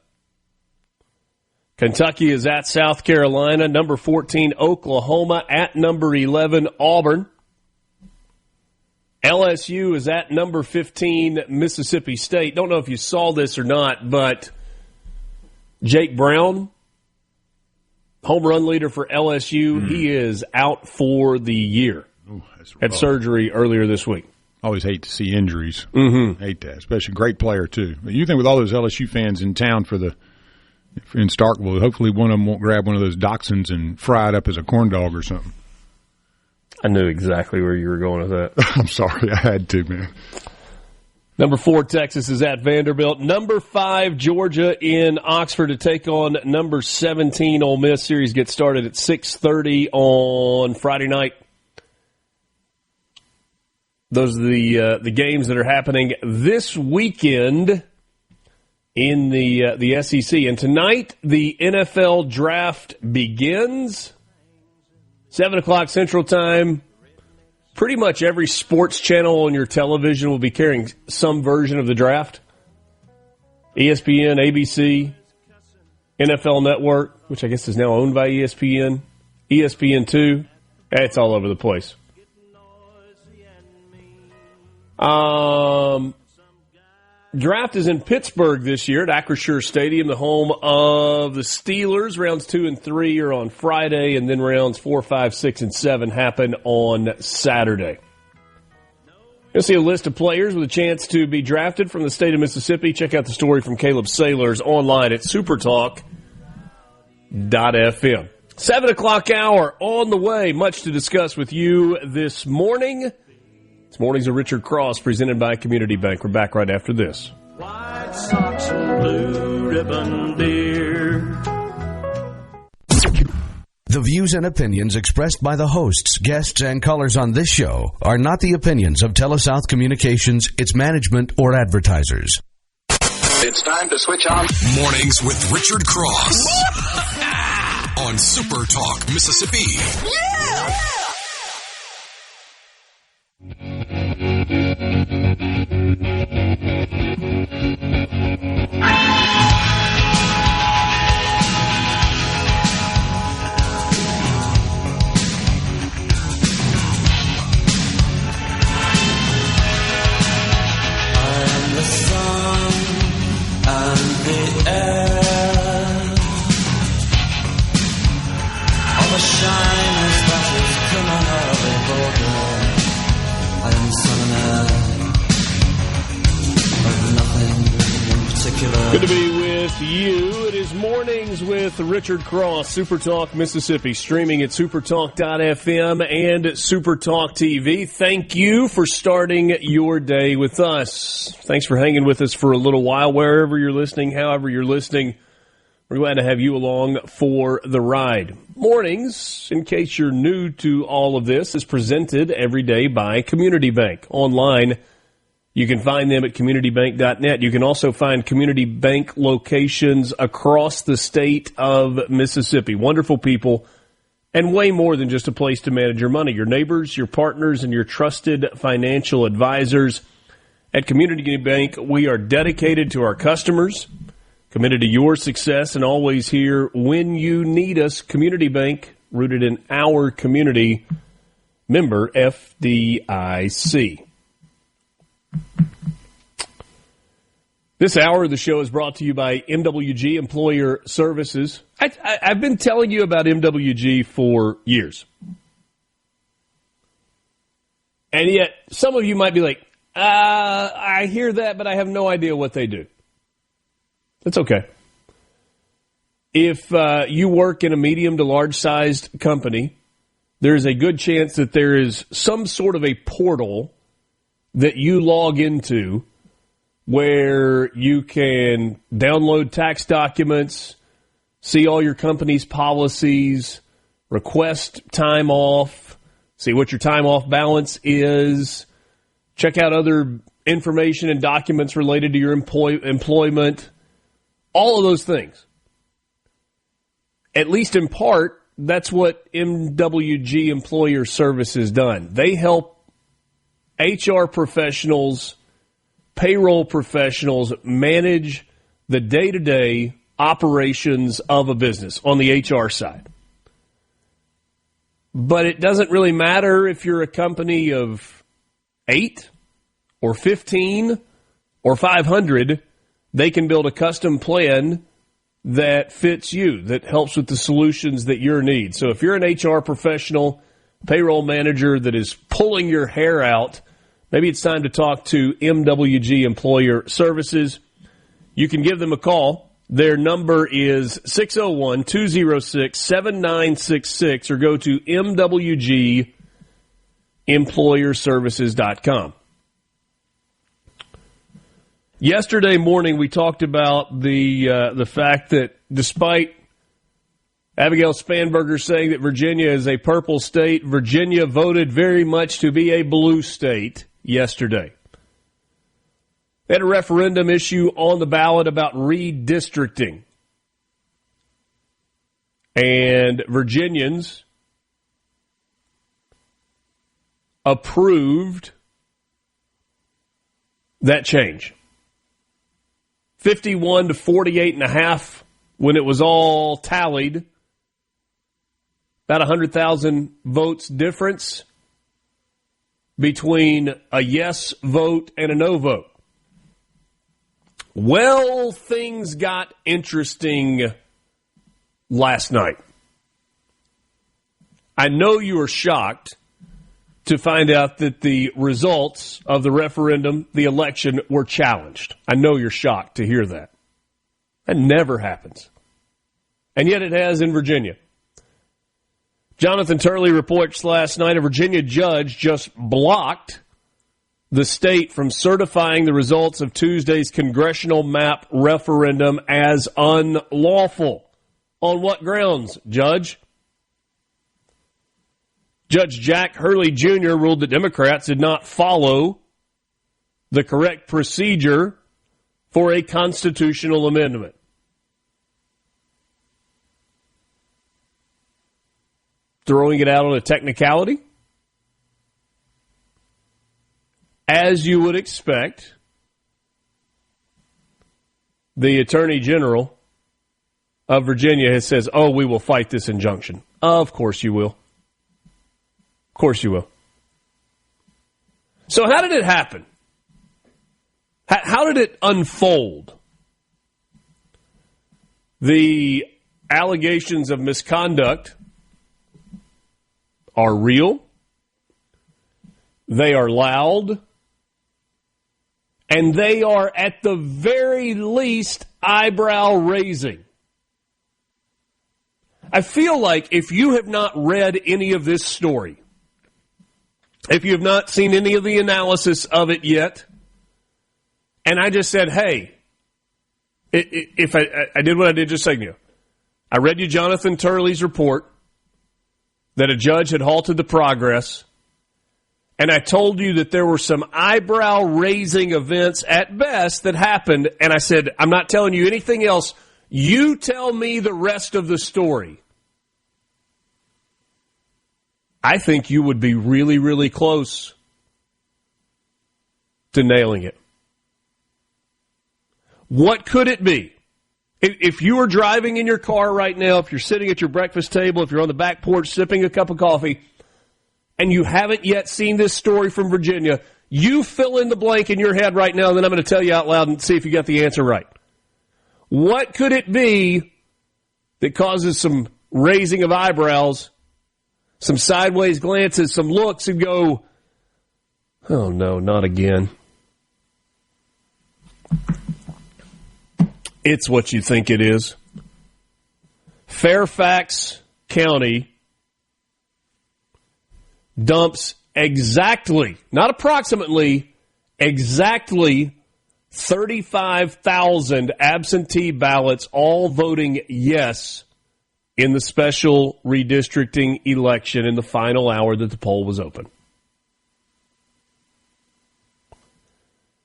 C: Kentucky is at South Carolina. Number 14, Oklahoma at number 11, Auburn. LSU is at number 15, Mississippi State. Don't know if you saw this or not, but Jake Brown, home run leader for LSU, he is out for the year.
D: Ooh,
C: had surgery earlier this week.
D: Always hate to see injuries.
C: Mm-hmm.
D: Hate that, especially great player too. But you think with all those LSU fans in town in Starkville, hopefully one of them won't grab one of those dachshunds and fry it up as a corn dog or something.
C: I knew exactly where you were going with that.
D: I'm sorry, I had to, man.
C: Number 4, Texas is at Vanderbilt. Number 5, Georgia in Oxford to take on number 17, Ole Miss. Series gets started at 6:30 on Friday night. Those are the games that are happening this weekend in the SEC. And tonight, the NFL draft begins. 7 o'clock Central Time. Pretty much every sports channel on your television will be carrying some version of the draft. ESPN, ABC, NFL Network, which I guess is now owned by ESPN, ESPN2. It's all over the place. Draft is in Pittsburgh this year at Acrisure Stadium, the home of the Steelers. Rounds 2 and 3 are on Friday, and then rounds 4, 5, 6, and 7 happen on Saturday. You'll see a list of players with a chance to be drafted from the state of Mississippi. Check out the story from Caleb Sailors online at supertalk.fm. 7 o'clock hour on the way. Much to discuss with you this morning. This morning's a Richard Cross presented by Community Bank. We're back right after this.
H: White socks and blue ribbon beer.
I: The views and opinions expressed by the hosts, guests, and callers on this show are not the opinions of TeleSouth Communications, its management, or advertisers.
A: It's time to switch on. Mornings with Richard Cross. On Super Talk, Mississippi.
E: Yeah!
H: I'm the sun and the air of a shine that is coming out of a border. I am sun and air of nothing in particular.
C: Good to be with you. It is Mornings with Richard Cross, Super Talk Mississippi, streaming at supertalk.fm and SuperTalk TV. Thank you for starting your day with us. Thanks for hanging with us for a little while, wherever you're listening, however you're listening. We're glad to have you along for the ride. Mornings, in case you're new to all of this, is presented every day by Community Bank. Online, you can find them at communitybank.net. You can also find Community Bank locations across the state of Mississippi. Wonderful people, and way more than just a place to manage your money. Your neighbors, your partners, and your trusted financial advisors. At Community Bank, we are dedicated to our customers, committed to your success, and always here when you need us. Community Bank, rooted in our community. Member FDIC. This hour of the show is brought to you by MWG Employer Services. I've been telling you about MWG for years. And yet, some of you might be like, I hear that, but I have no idea what they do. That's okay. If you work in a medium to large-sized company, there's a good chance that there is some sort of a portal that you log into where you can download tax documents, see all your company's policies, request time off, see what your time off balance is, check out other information and documents related to your employment, all of those things. At least in part, that's what MWG Employer Services done. They help HR professionals, payroll professionals manage the day-to-day operations of a business on the HR side. But it doesn't really matter if you're a company of 8 or 15 or 500. They can build a custom plan that fits you, that helps with the solutions that your need. So if you're an HR professional, payroll manager that is pulling your hair out, maybe it's time to talk to MWG Employer Services. You can give them a call. Their number is 601-206-7966 or go to MWGEmployerservices.com. Yesterday morning, we talked about the fact that despite Abigail Spanberger saying that Virginia is a purple state, Virginia voted very much to be a blue state yesterday. They had a referendum issue on the ballot about redistricting. And Virginians approved that change. 51 to 48.5 when it was all tallied. About 100,000 votes difference between a yes vote and a no vote. Well, things got interesting last night. I know you were shocked to find out that the results of the referendum, the election, were challenged. I know you're shocked to hear that. That never happens. And yet it has in Virginia. Jonathan Turley reports last night a Virginia judge just blocked the state from certifying the results of Tuesday's congressional map referendum as unlawful. On what grounds, Judge? Judge Jack Hurley Jr. ruled that Democrats did not follow the correct procedure for a constitutional amendment. Throwing it out on a technicality? As you would expect, the Attorney General of Virginia says, oh, we will fight this injunction. Of course you will. Of course you will. So how did it happen? How did it unfold? The allegations of misconduct are real. They are loud. And they are, at the very least, eyebrow-raising. I feel like if you have not read any of this story, if you have not seen any of the analysis of it yet, and I just said, hey, if I did what I did just a second ago, I read you Jonathan Turley's report that a judge had halted the progress, and I told you that there were some eyebrow-raising events at best that happened, and I said, I'm not telling you anything else. You tell me the rest of the story. I think you would be really, really close to nailing it. What could it be? If you are driving in your car right now, if you're sitting at your breakfast table, if you're on the back porch sipping a cup of coffee, and you haven't yet seen this story from Virginia, you fill in the blank in your head right now, and then I'm going to tell you out loud and see if you got the answer right. What could it be that causes some raising of eyebrows, some sideways glances, some looks, and go, oh no, not again. It's what you think it is. Fairfax County dumps exactly, not approximately, exactly 35,000 absentee ballots, all voting yes in the special redistricting election in the final hour that the poll was open.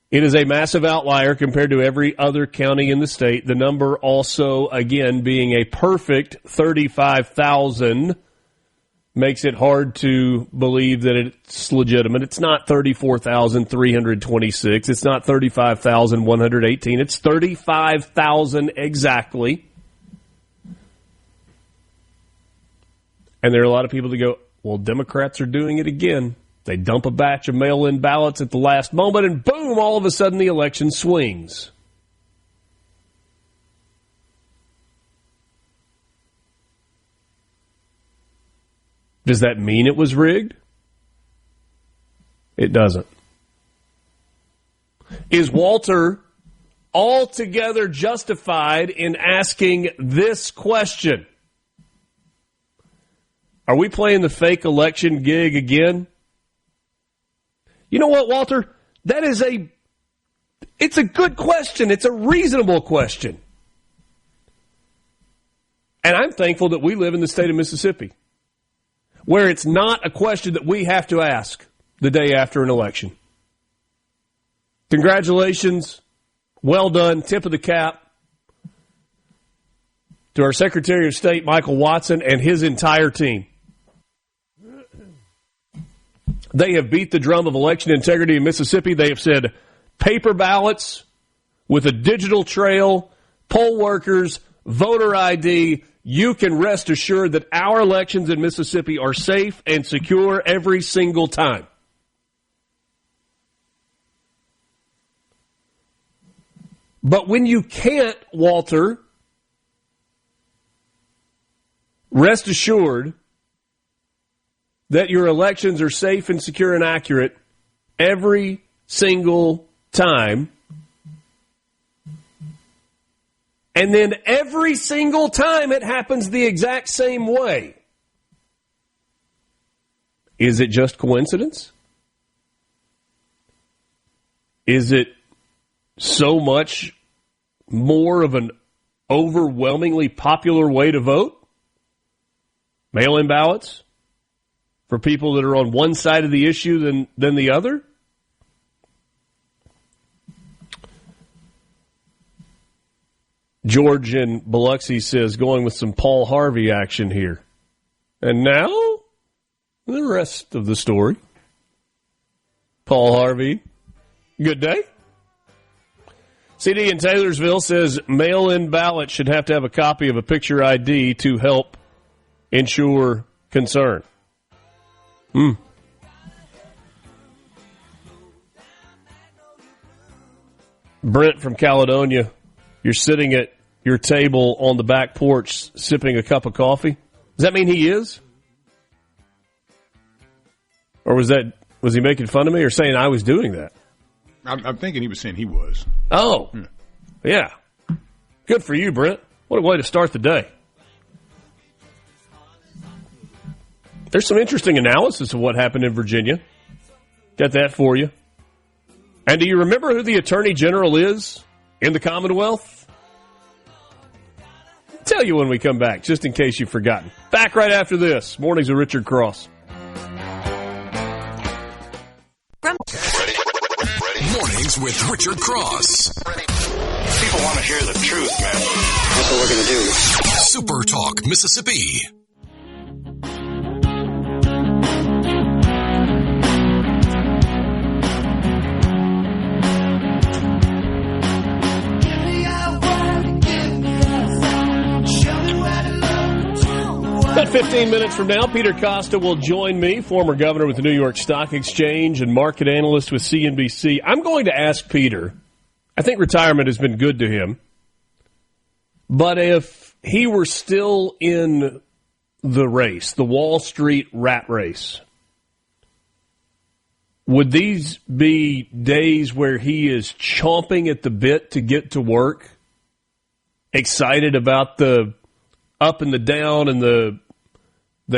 C: It is a massive outlier compared to every other county in the state. The number also, again, being a perfect 35,000 makes it hard to believe that it's legitimate. It's not 34,326. It's not 35,118. It's 35,000 exactly. And there are a lot of people that go, well, Democrats are doing it again. They dump a batch of mail-in ballots at the last moment, and boom, all of a sudden the election swings. Does that mean it was rigged? It doesn't. Is Walter altogether justified in asking this question? Are we playing the fake election gig again? You know what, Walter? That is It's a good question. It's a reasonable question. And I'm thankful that we live in the state of Mississippi, where it's not a question that we have to ask the day after an election. Congratulations. Well done. Tip of the cap to our Secretary of State, Michael Watson, and his entire team. They have beat the drum of election integrity in Mississippi. They have said paper ballots with a digital trail, poll workers, voter ID. You can rest assured that our elections in Mississippi are safe and secure every single time. But when you can't, Walter, rest assured that your elections are safe and secure and accurate every single time. And then every single time it happens the exact same way. Is it just coincidence? Is it so much more of an overwhelmingly popular way to vote? Mail-in ballots for people that are on one side of the issue than the other? George in Biloxi says, going with some Paul Harvey action here. And now, the rest of the story. Paul Harvey, good day. CD in Taylorsville says mail-in ballot should have to have a copy of a picture ID to help ensure concern. Brent from Caledonia, you're sitting at your table on the back porch sipping a cup of coffee. Does that mean he is? Or was he making fun of me or saying I was doing that?
D: I'm thinking he was saying he was.
C: Oh, yeah. Good for you, Brent. What a way to start the day. There's some interesting analysis of what happened in Virginia. Got that for you. And do you remember who the Attorney General is in the Commonwealth? I'll tell you when we come back, just in case you've forgotten. Back right after this. Mornings with Richard Cross.
A: Mornings with Richard Cross.
J: People want to hear the truth, man. That's what we're going to do.
A: Super Talk, Mississippi.
C: About 15 minutes from now, Peter Costa will join me, former governor with the New York Stock Exchange and market analyst with CNBC. I'm going to ask Peter, I think retirement has been good to him, but if he were still in the race, the Wall Street rat race, would these be days where he is chomping at the bit to get to work, excited about the up and the down and the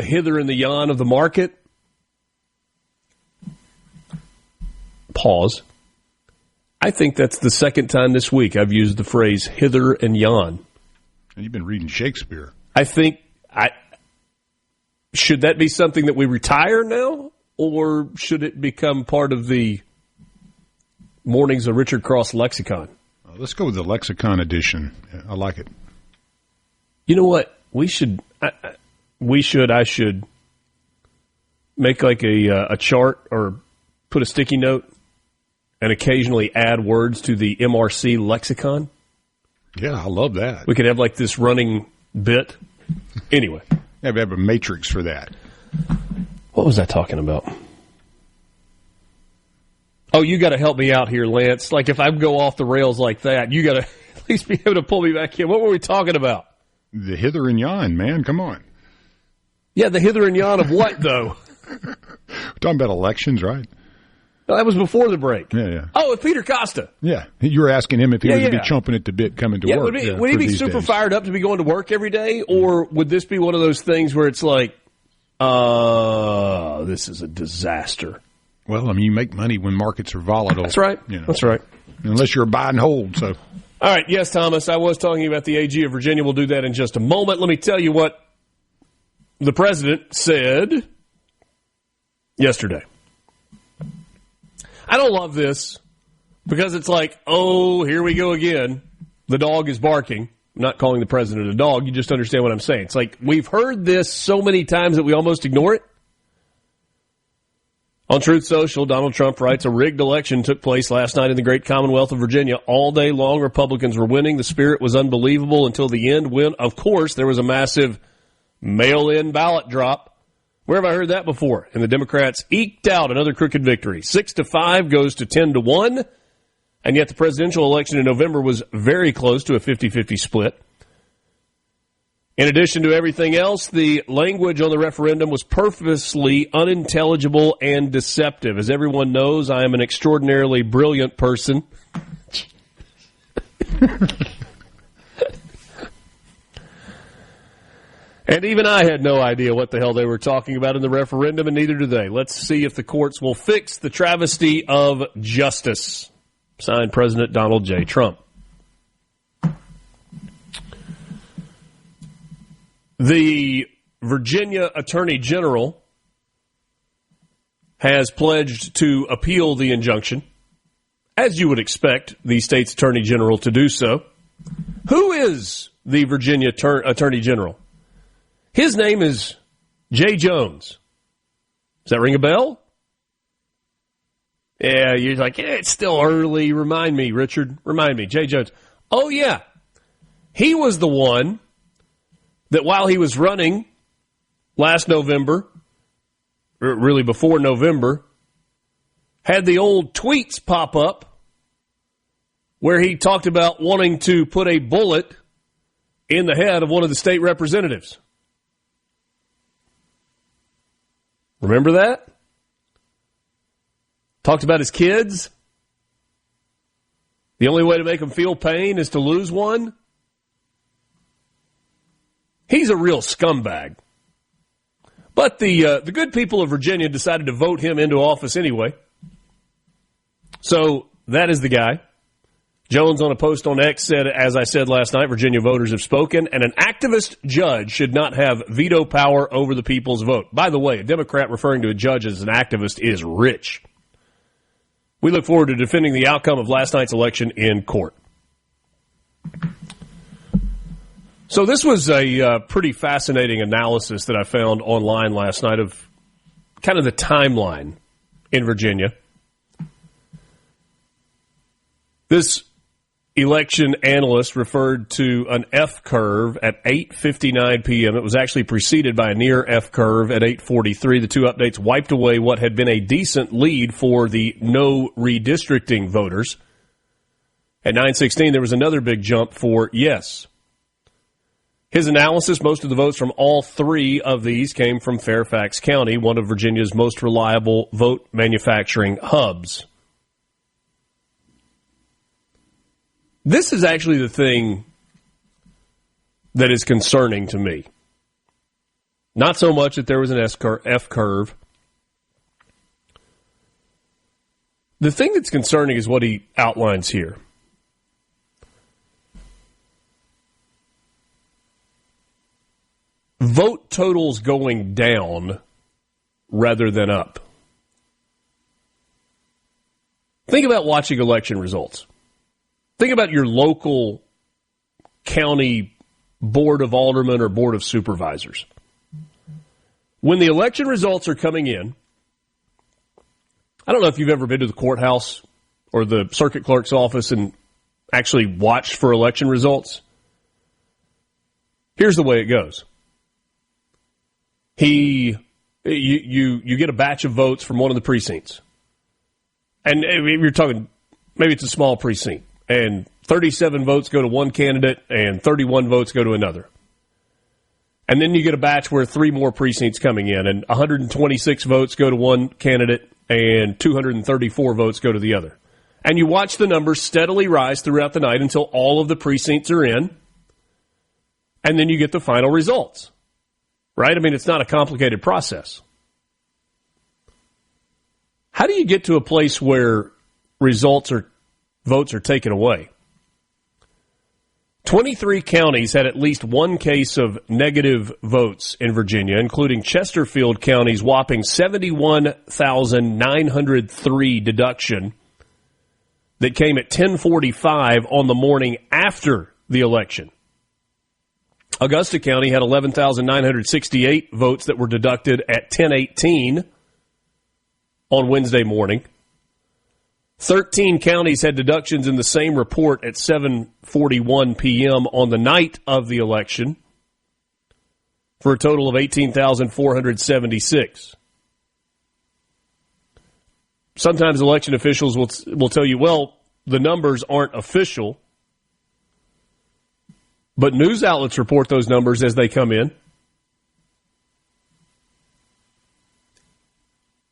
C: hither and the yon of the market? Pause. I think that's the second time this week I've used the phrase hither and yon.
D: And you've been reading Shakespeare.
C: I think should that be something that we retire now, or should it become part of the Mornings of Richard Cross lexicon?
D: Let's go with the lexicon edition. I like it.
C: You know what? I should make like a chart or put a sticky note and occasionally add words to the MRC lexicon.
D: Yeah, I love that.
C: We could have like this running bit. Anyway.
D: Yeah, we have a matrix for that.
C: What was I talking about? Oh, you got to help me out here, Lance. Like if I go off the rails like that, you got to at least be able to pull me back in. What were we talking about?
D: The hither and yon, man. Come on.
C: Yeah, the hither and yon of what, though?
D: We're talking about elections, right?
C: No, that was before the break.
D: Yeah.
C: Oh, with Peter Costa.
D: Yeah. You were asking him if he would be chomping at the bit coming to work.
C: Would he be super
D: days.
C: fired up to be going to work every day? Or would this be one of those things where it's like, this is a disaster?
D: Well, I mean, you make money when markets are volatile.
C: That's right.
D: You know.
C: That's right.
D: unless you're a buy and hold. So,
C: all right, yes, Thomas, I was talking about the AG of Virginia. We'll do that in just a moment. Let me tell you what the president said yesterday. I don't love this because it's like, oh, here we go again. The dog is barking. I'm not calling the president a dog. You just understand what I'm saying. It's like we've heard this so many times that we almost ignore it. On Truth Social, Donald Trump writes, a rigged election took place last night in the great Commonwealth of Virginia. All day long, Republicans were winning. The spirit was unbelievable until the end when, of course, there was a massive mail-in ballot drop. Where have I heard that before? And the Democrats eked out another crooked victory. 6-5 goes to 10-1. And yet the presidential election in November was very close to a 50-50 split. In addition to everything else, the language on the referendum was purposely unintelligible and deceptive. As everyone knows, I am an extraordinarily brilliant person. And even I had no idea what the hell they were talking about in the referendum, and neither do they. Let's see if the courts will fix the travesty of justice. Signed, President Donald J. Trump. The Virginia Attorney General has pledged to appeal the injunction, as you would expect the state's Attorney General to do so. Who is the Virginia Attorney General? His name is Jay Jones. Does that ring a bell? Yeah, you're like, it's still early. Remind me, Richard. Remind me. Jay Jones. Oh, yeah. He was the one that while he was running last November, or really before November, had the old tweets pop up where he talked about wanting to put a bullet in the head of one of the state representatives. Remember that? Talked about his kids. The only way to make them feel pain is to lose one. He's a real scumbag. But the good people of Virginia decided to vote him into office anyway. So that is the guy. Jones on a post on X said, as I said last night, Virginia voters have spoken, and an activist judge should not have veto power over the people's vote. By the way, a Democrat referring to a judge as an activist is rich. We look forward to defending the outcome of last night's election in court. So this was a pretty fascinating analysis that I found online last night of kind of the timeline in Virginia. This election analyst referred to an F curve at 8:59 p.m. It was actually preceded by a near F curve at 8:43. The two updates wiped away what had been a decent lead for the no redistricting voters. At 9:16, there was another big jump for yes. His analysis, most of the votes from all three of these came from Fairfax County, one of Virginia's most reliable vote manufacturing hubs. This is actually the thing that is concerning to me. Not so much that there was an F curve. The thing that's concerning is what he outlines here. Vote totals going down rather than up. Think about watching election results. Think about your local county board of aldermen or board of supervisors. When the election results are coming in, I don't know if you've ever been to the courthouse or the circuit clerk's office and actually watched for election results. Here's the way it goes. You get a batch of votes from one of the precincts. And you're talking, maybe it's a small precinct. And 37 votes go to one candidate and 31 votes go to another. And then you get a batch where 3 more precincts coming in and 126 votes go to one candidate and 234 votes go to the other. And you watch the numbers steadily rise throughout the night until all of the precincts are in. And then you get the final results. Right? I mean, it's not a complicated process. How do you get to a place where results are votes are taken away. 23 counties had at least one case of negative votes in Virginia, including Chesterfield County's whopping 71,903 deduction that came at 10:45 on the morning after the election. Augusta County had 11,968 votes that were deducted at 10:18 on Wednesday morning. 13 counties had deductions in the same report at 7:41 p.m. on the night of the election, for a total of 18,476. Sometimes election officials will tell you, well, the numbers aren't official, but news outlets report those numbers as they come in.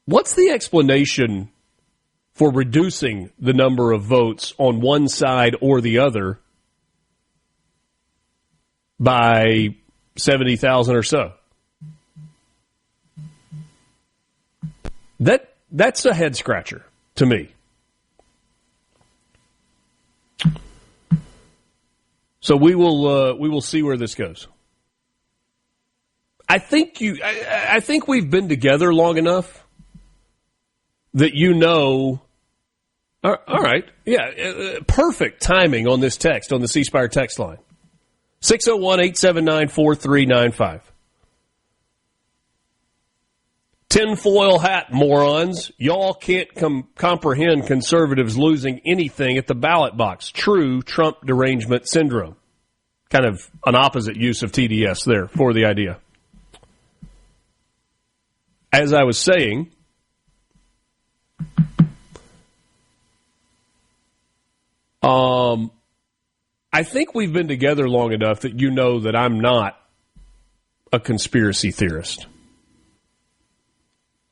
C: What's the explanation for reducing the number of votes on one side or the other by 70,000 or so? That's a head scratcher to me. So we will see where this goes. I think we've been together long enough that you know. All right, yeah, perfect timing on this text on the C Spire text line, 601-879-4395. Tinfoil hat morons, y'all can't comprehend conservatives losing anything at the ballot box. True Trump derangement syndrome. Kind of an opposite use of TDS there for the idea. As I was saying, I think we've been together long enough that you know that I'm not a conspiracy theorist.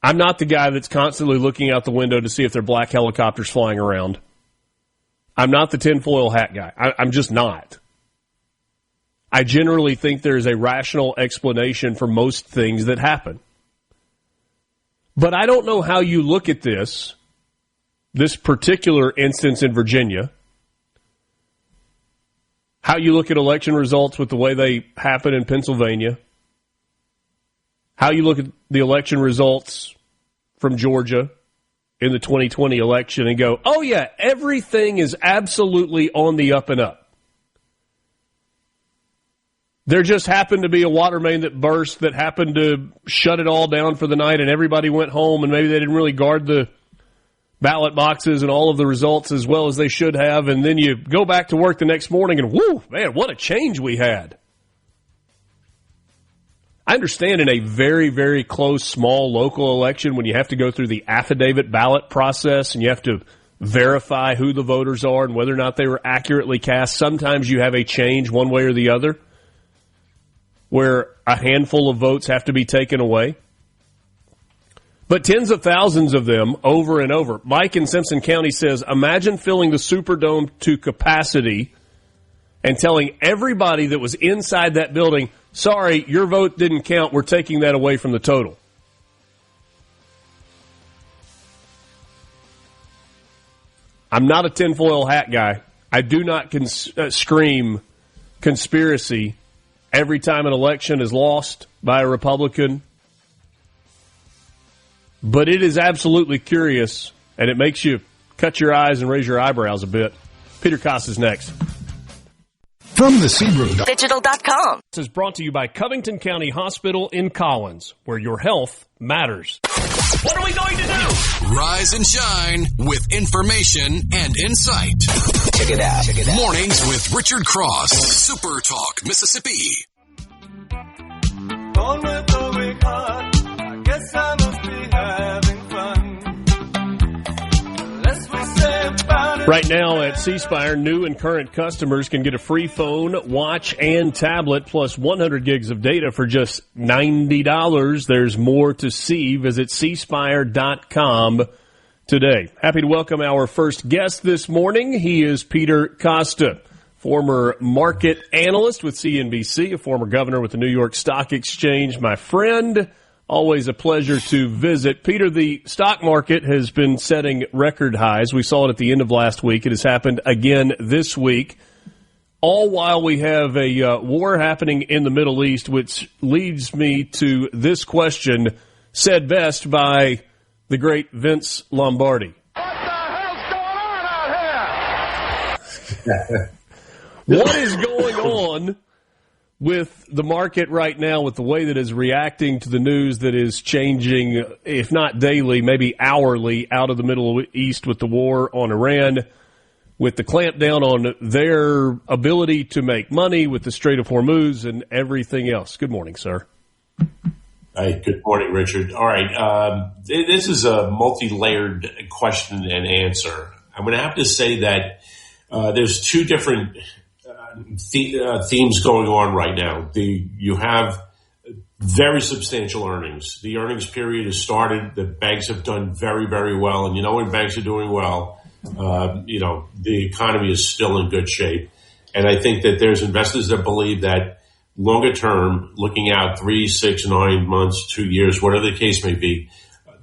C: I'm not the guy that's constantly looking out the window to see if there are black helicopters flying around. I'm not the tinfoil hat guy. I'm just not. I generally think there's a rational explanation for most things that happen. But I don't know how you look at this particular instance in Virginia, how you look at election results with the way they happen in Pennsylvania, how you look at the election results from Georgia in the 2020 election and go, oh yeah, everything is absolutely on the up and up. There just happened to be a water main that burst that happened to shut it all down for the night, and everybody went home, and maybe they didn't really guard the ballot boxes and all of the results as well as they should have, and then you go back to work the next morning and, whoo, man, what a change we had. I understand in a very, very close, small local election when you have to go through the affidavit ballot process and you have to verify who the voters are and whether or not they were accurately cast, sometimes you have a change one way or the other where a handful of votes have to be taken away. But tens of thousands of them over and over. Mike in Simpson County says, imagine filling the Superdome to capacity and telling everybody that was inside that building, sorry, your vote didn't count, we're taking that away from the total. I'm not a tinfoil hat guy. I do not scream conspiracy every time an election is lost by a Republican. But it is absolutely curious, and it makes you cut your eyes and raise your eyebrows a bit. Peter Costa's next.
A: From the Seabrook
F: Digital.com.
C: This is brought to you by Covington County Hospital in Collins, where your health matters.
G: What are we going to do?
A: Rise and shine with information and insight.
J: Check it out.
A: Mornings with Richard Cross, Super Talk, Mississippi.
H: Born with a weak heart, I guess I must be having fun. Unless we say about it.
C: Right now at C Spire, new and current customers can get a free phone, watch, and tablet, plus 100 gigs of data for just $90. There's more to see. Visit cspire.com today. Happy to welcome our first guest this morning. He is Peter Costa, former market analyst with CNBC, a former governor with the New York Stock Exchange. My friend, Always a pleasure to visit. Peter, the stock market has been setting record highs. We saw it at the end of last week. It has happened again this week, all while we have a war happening in the Middle East, which leads me to this question, said best by the great Vince Lombardi.
B: What the hell's going on out here?
C: What is going on with the market right now, with the way that is reacting to the news that is changing, if not daily, maybe hourly, out of the Middle East with the war on Iran, with the clampdown on their ability to make money, with the Strait of Hormuz and everything else? Good morning, sir.
K: Hi, good morning, Richard. All right, this is a multi-layered question and answer. I'm going to have to say that there's two different themes going on right now. You have very substantial earnings. The earnings period has started. The banks have done very, very well. And when banks are doing well, the economy is still in good shape. And I think that there's investors that believe that longer term, looking out 3, 6, 9 months, 2 years, whatever the case may be,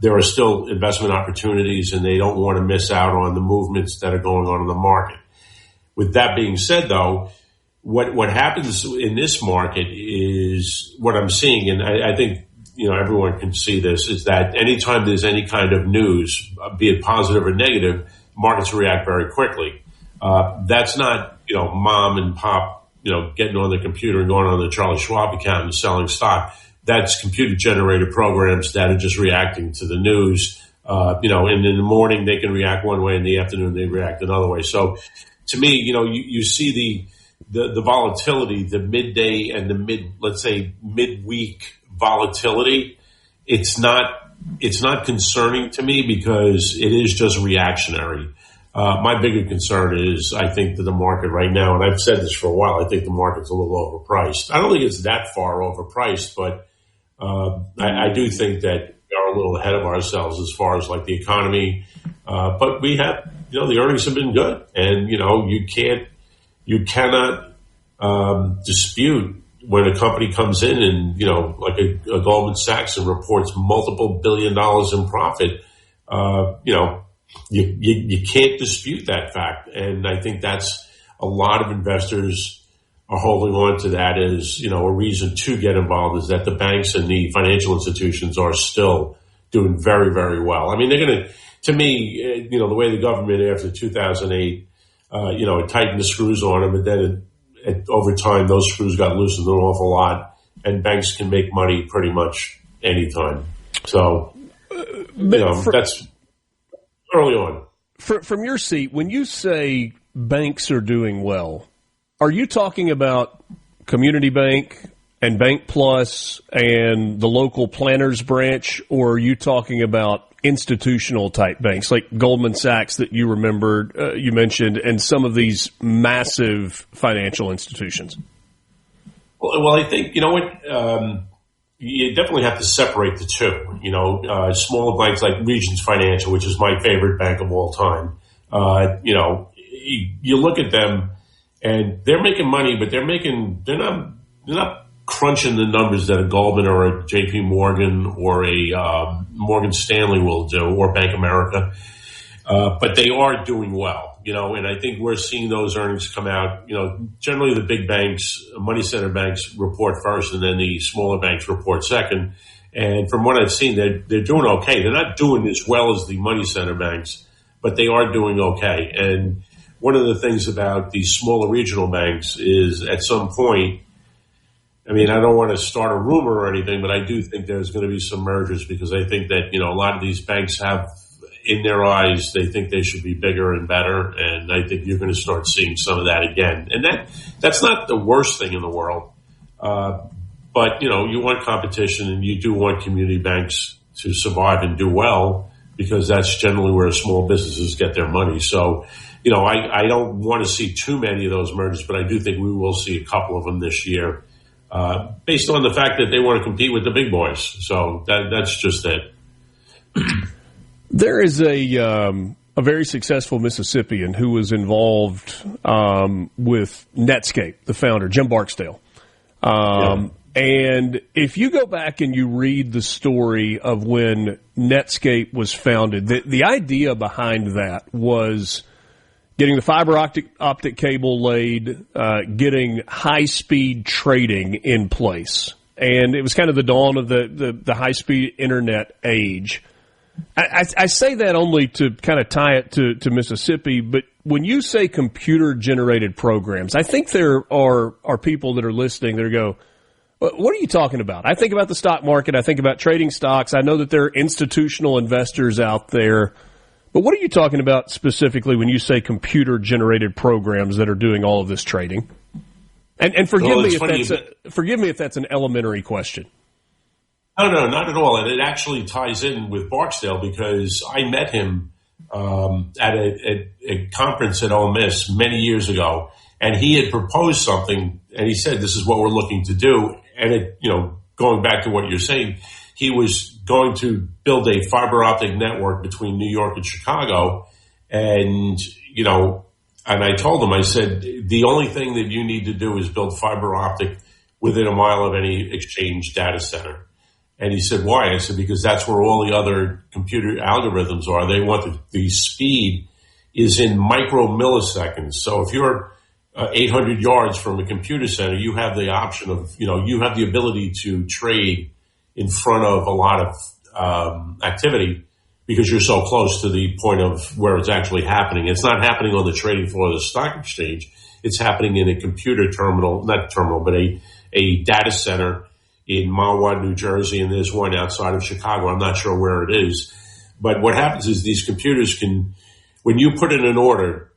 K: there are still investment opportunities and they don't want to miss out on the movements that are going on in the market. With that being said, though, what happens in this market is what I'm seeing, and I think everyone can see this, is that anytime there's any kind of news, be it positive or negative, markets react very quickly. That's not mom and pop getting on the computer and going on the Charlie Schwab account and selling stock. That's computer generated programs that are just reacting to the news. And in the morning they can react one way, in the afternoon they react another way. So to me, you see the volatility, the midday and the midweek volatility. It's not concerning to me because it is just reactionary. My bigger concern is I think that the market right now, and I've said this for a while, I think the market's a little overpriced. I don't think it's that far overpriced, but I do think that we are a little ahead of ourselves as far as like the economy. But we have, the earnings have been good, and you cannot dispute when a company comes in and like a Goldman Sachs and reports multiple $1 billion in profit. You can't dispute that fact, and I think that's a lot of investors are holding on to that as a reason to get involved, is that the banks and the financial institutions are still doing very, very well. I mean, they're going to me, the way the government after 2008, it tightened the screws on them, and then over time those screws got loosened an awful lot, and banks can make money pretty much anytime. So, that's early on.
C: From your seat, when you say banks are doing well, are you talking about Community Bank and Bank Plus and the local Planners branch, or are you talking about institutional type banks like Goldman Sachs that you mentioned, and some of these massive financial institutions?
K: Well, I think, you definitely have to separate the two. Smaller banks like Regions Financial, which is my favorite bank of all time. You look at them and they're making money, but they're not crunching the numbers that a Goldman or a JP Morgan or a Morgan Stanley will do, or Bank America. But they are doing well, and I think we're seeing those earnings come out. Generally the big banks, money center banks, report first, and then the smaller banks report second. And from what I've seen, they're doing okay. They're not doing as well as the money center banks, but they are doing okay. And one of the things about these smaller regional banks is at some point, I don't want to start a rumor or anything, but I do think there's going to be some mergers, because I think that, a lot of these banks have, in their eyes, they think they should be bigger and better. And I think you're going to start seeing some of that again. And that's not the worst thing in the world. But, you want competition, and you do want community banks to survive and do well, because that's generally where small businesses get their money. So, I don't want to see too many of those mergers, but I do think we will see a couple of them this year, based on the fact that they want to compete with the big boys. So that's just it.
C: There is a very successful Mississippian who was involved with Netscape, the founder, Jim Barksdale. And if you go back and you read the story of when Netscape was founded, the idea behind that was getting the fiber optic cable laid, getting high-speed trading in place. And it was kind of the dawn of the high-speed internet age. I say that only to kind of tie it to Mississippi, but when you say computer-generated programs, I think there are people that are listening that go, what are you talking about? I think about the stock market. I think about trading stocks. I know that there are institutional investors out there. But what are you talking about specifically when you say computer-generated programs that are doing all of this trading? And forgive me if that's an elementary question.
K: No, not at all. And it actually ties in with Barksdale because I met him at a conference at Ole Miss many years ago, and he had proposed something, and he said, "This is what we're looking to do." And going back to what you're saying, he was going to build a fiber optic network between New York and Chicago, and I told him, I said, the only thing that you need to do is build fiber optic within a mile of any exchange data center. And he said, why? I said, because that's where all the other computer algorithms are. They want the speed is in micro milliseconds. So if you're 800 yards from a computer center, you have the option of, you have the ability to trade in front of a lot of activity because you're so close to the point of where it's actually happening. It's not happening on the trading floor of the stock exchange. It's happening in a computer terminal, not terminal, but a data center in Mahwah, New Jersey, and there's one outside of Chicago. I'm not sure where it is. But what happens is these computers can, when you put in an order,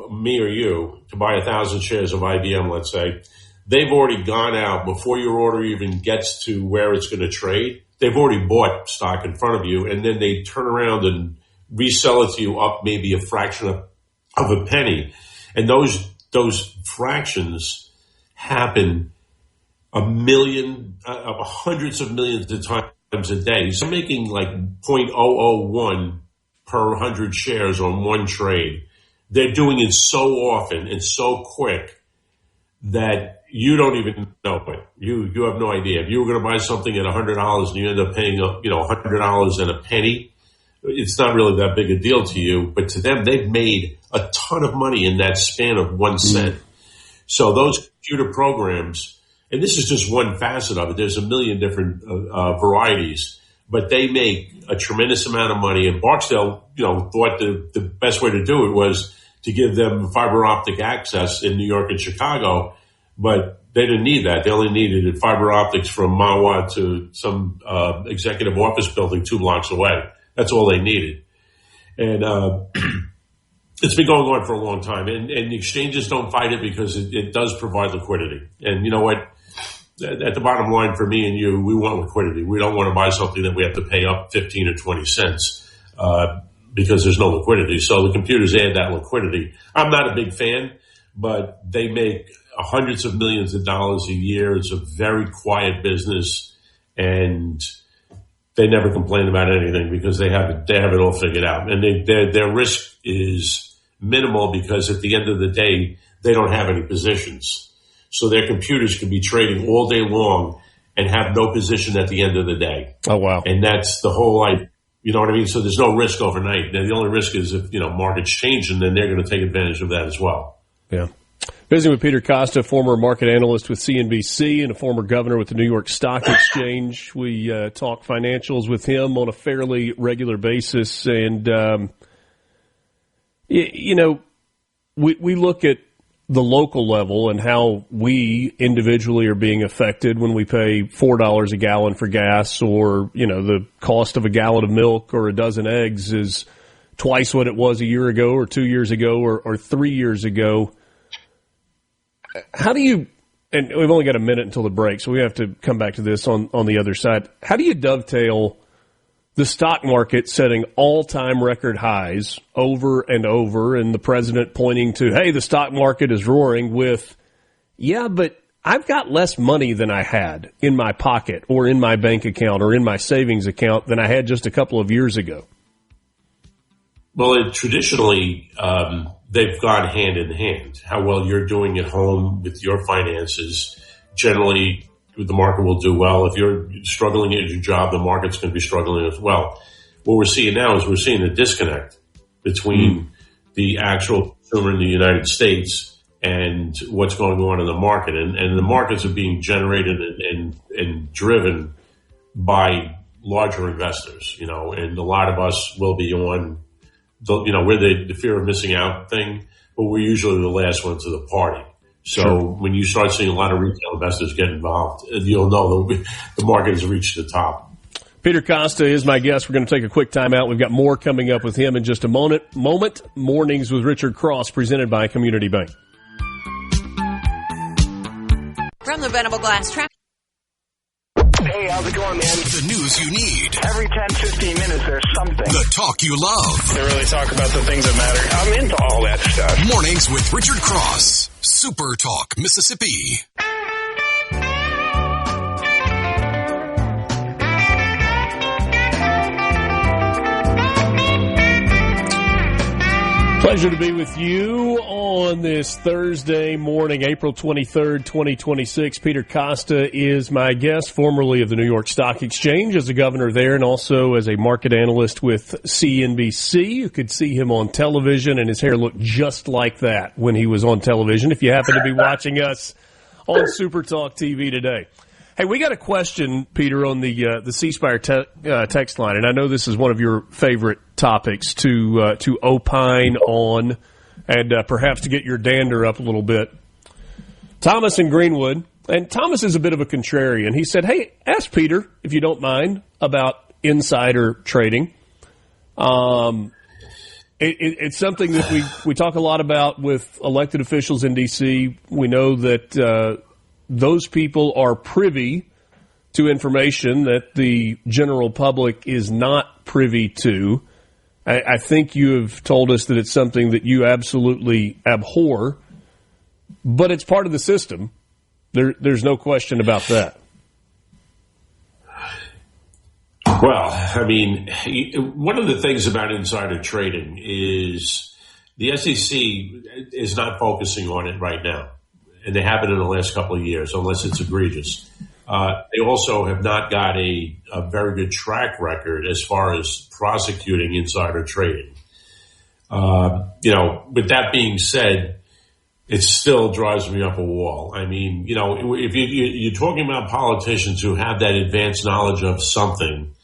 K: me or you, to buy 1,000 shares of IBM, let's say, they've already gone out before your order even gets to where it's going to trade. They've already bought stock in front of you, and then they turn around and resell it to you up maybe a fraction of a penny. And those fractions happen hundreds of millions of times a day. So I'm making like 0.001 per 100 shares on one trade. They're doing it so often and so quick that you don't even know it. You have no idea. If you were going to buy something at $100 and you end up paying $100 and a penny, it's not really that big a deal to you. But to them, they've made a ton of money in that span of 1 cent. So those computer programs, and this is just one facet of it. There's a million different varieties, but they make a tremendous amount of money. And Barksdale, thought the best way to do it was to give them fiber optic access in New York and Chicago, but they didn't need that. They only needed fiber optics from Mahwah to some executive office building 2 blocks away. That's all they needed. And it's been going on for a long time. And the exchanges don't fight it because it does provide liquidity. And you know what? At the bottom line for me and you, we want liquidity. We don't want to buy something that we have to pay up 15 or 20 cents because there's no liquidity. So the computers add that liquidity. I'm not a big fan, but they make hundreds of millions of dollars a year. It's a very quiet business, and they never complain about anything because they have it all figured out. And their risk is minimal because at the end of the day, they don't have any positions. So their computers can be trading all day long and have no position at the end of the day.
C: Oh, wow.
K: And that's the whole, you know what I mean? So there's no risk overnight. Now, the only risk is if, markets change, and then they're going to take advantage of that as well.
C: Yeah. Visiting with Peter Costa, former market analyst with CNBC and a former governor with the New York Stock Exchange. We talk financials with him on a fairly regular basis. And, we look at the local level and how we individually are being affected when we pay $4 a gallon for gas, or, the cost of a gallon of milk or a dozen eggs is twice what it was a year ago or 2 years ago or 3 years ago. How do you, and we've only got a minute until the break, so we have to come back to this on the other side. How do you dovetail the stock market setting all-time record highs over and over, and the president pointing to, hey, the stock market is roaring, with, yeah, but I've got less money than I had in my pocket or in my bank account or in my savings account than I had just a couple of years ago?
K: Well, traditionally, they've gone hand in hand. How well you're doing at home with your finances generally the market will do well. If you're struggling at your job, the market's going to be struggling as well. What we're seeing now is we're seeing a disconnect between the actual consumer in the United States and what's going on in the market. And the markets are being generated and driven by larger investors, and a lot of us will be on we're the fear of missing out thing, but we're usually the last one to the party. So when you start seeing a lot of retail investors get involved, you'll know the market has reached the top.
C: Peter Costa is my guest. We're going to take a quick time out. We've got more coming up with him in just a moment. Mornings with Richard Cross, presented by Community Bank.
F: From the Venable Glass Trap.
J: Hey, how's it going, man?
A: The news you need.
J: Every 10, 15 minutes, there's something.
A: The talk you love.
J: They really talk about the things that matter. I'm into all that stuff.
A: Mornings with Richard Cross. Super Talk, Mississippi.
C: Pleasure to be with you on this Thursday morning, April 23rd, 2026. Peter Costa is my guest, formerly of the New York Stock Exchange as a governor there and also as a market analyst with CNBC. You could see him on television, and his hair looked just like that when he was on television, if you happen to be watching us on SuperTalk TV today. Hey, we got a question, Peter, on the C Spire text line, and I know this is one of your favorite topics to opine on and perhaps to get your dander up a little bit. Thomas in Greenwood, and Thomas is a bit of a contrarian. He said, hey, ask Peter, if you don't mind, about insider trading. It's something that we talk a lot about with elected officials in D.C. We know that those people are privy to information that the general public is not privy to. I think you have told us that it's something that you absolutely abhor, but it's part of the system. There's no question about that.
K: Well, I mean, one of the things about insider trading is the SEC is not focusing on it right now. And they haven't in the last couple of years, unless it's egregious. They also have not got a very good track record as far as prosecuting insider trading. With that being said, it still drives me up a wall. I mean, if you're talking about politicians who have that advanced knowledge of something,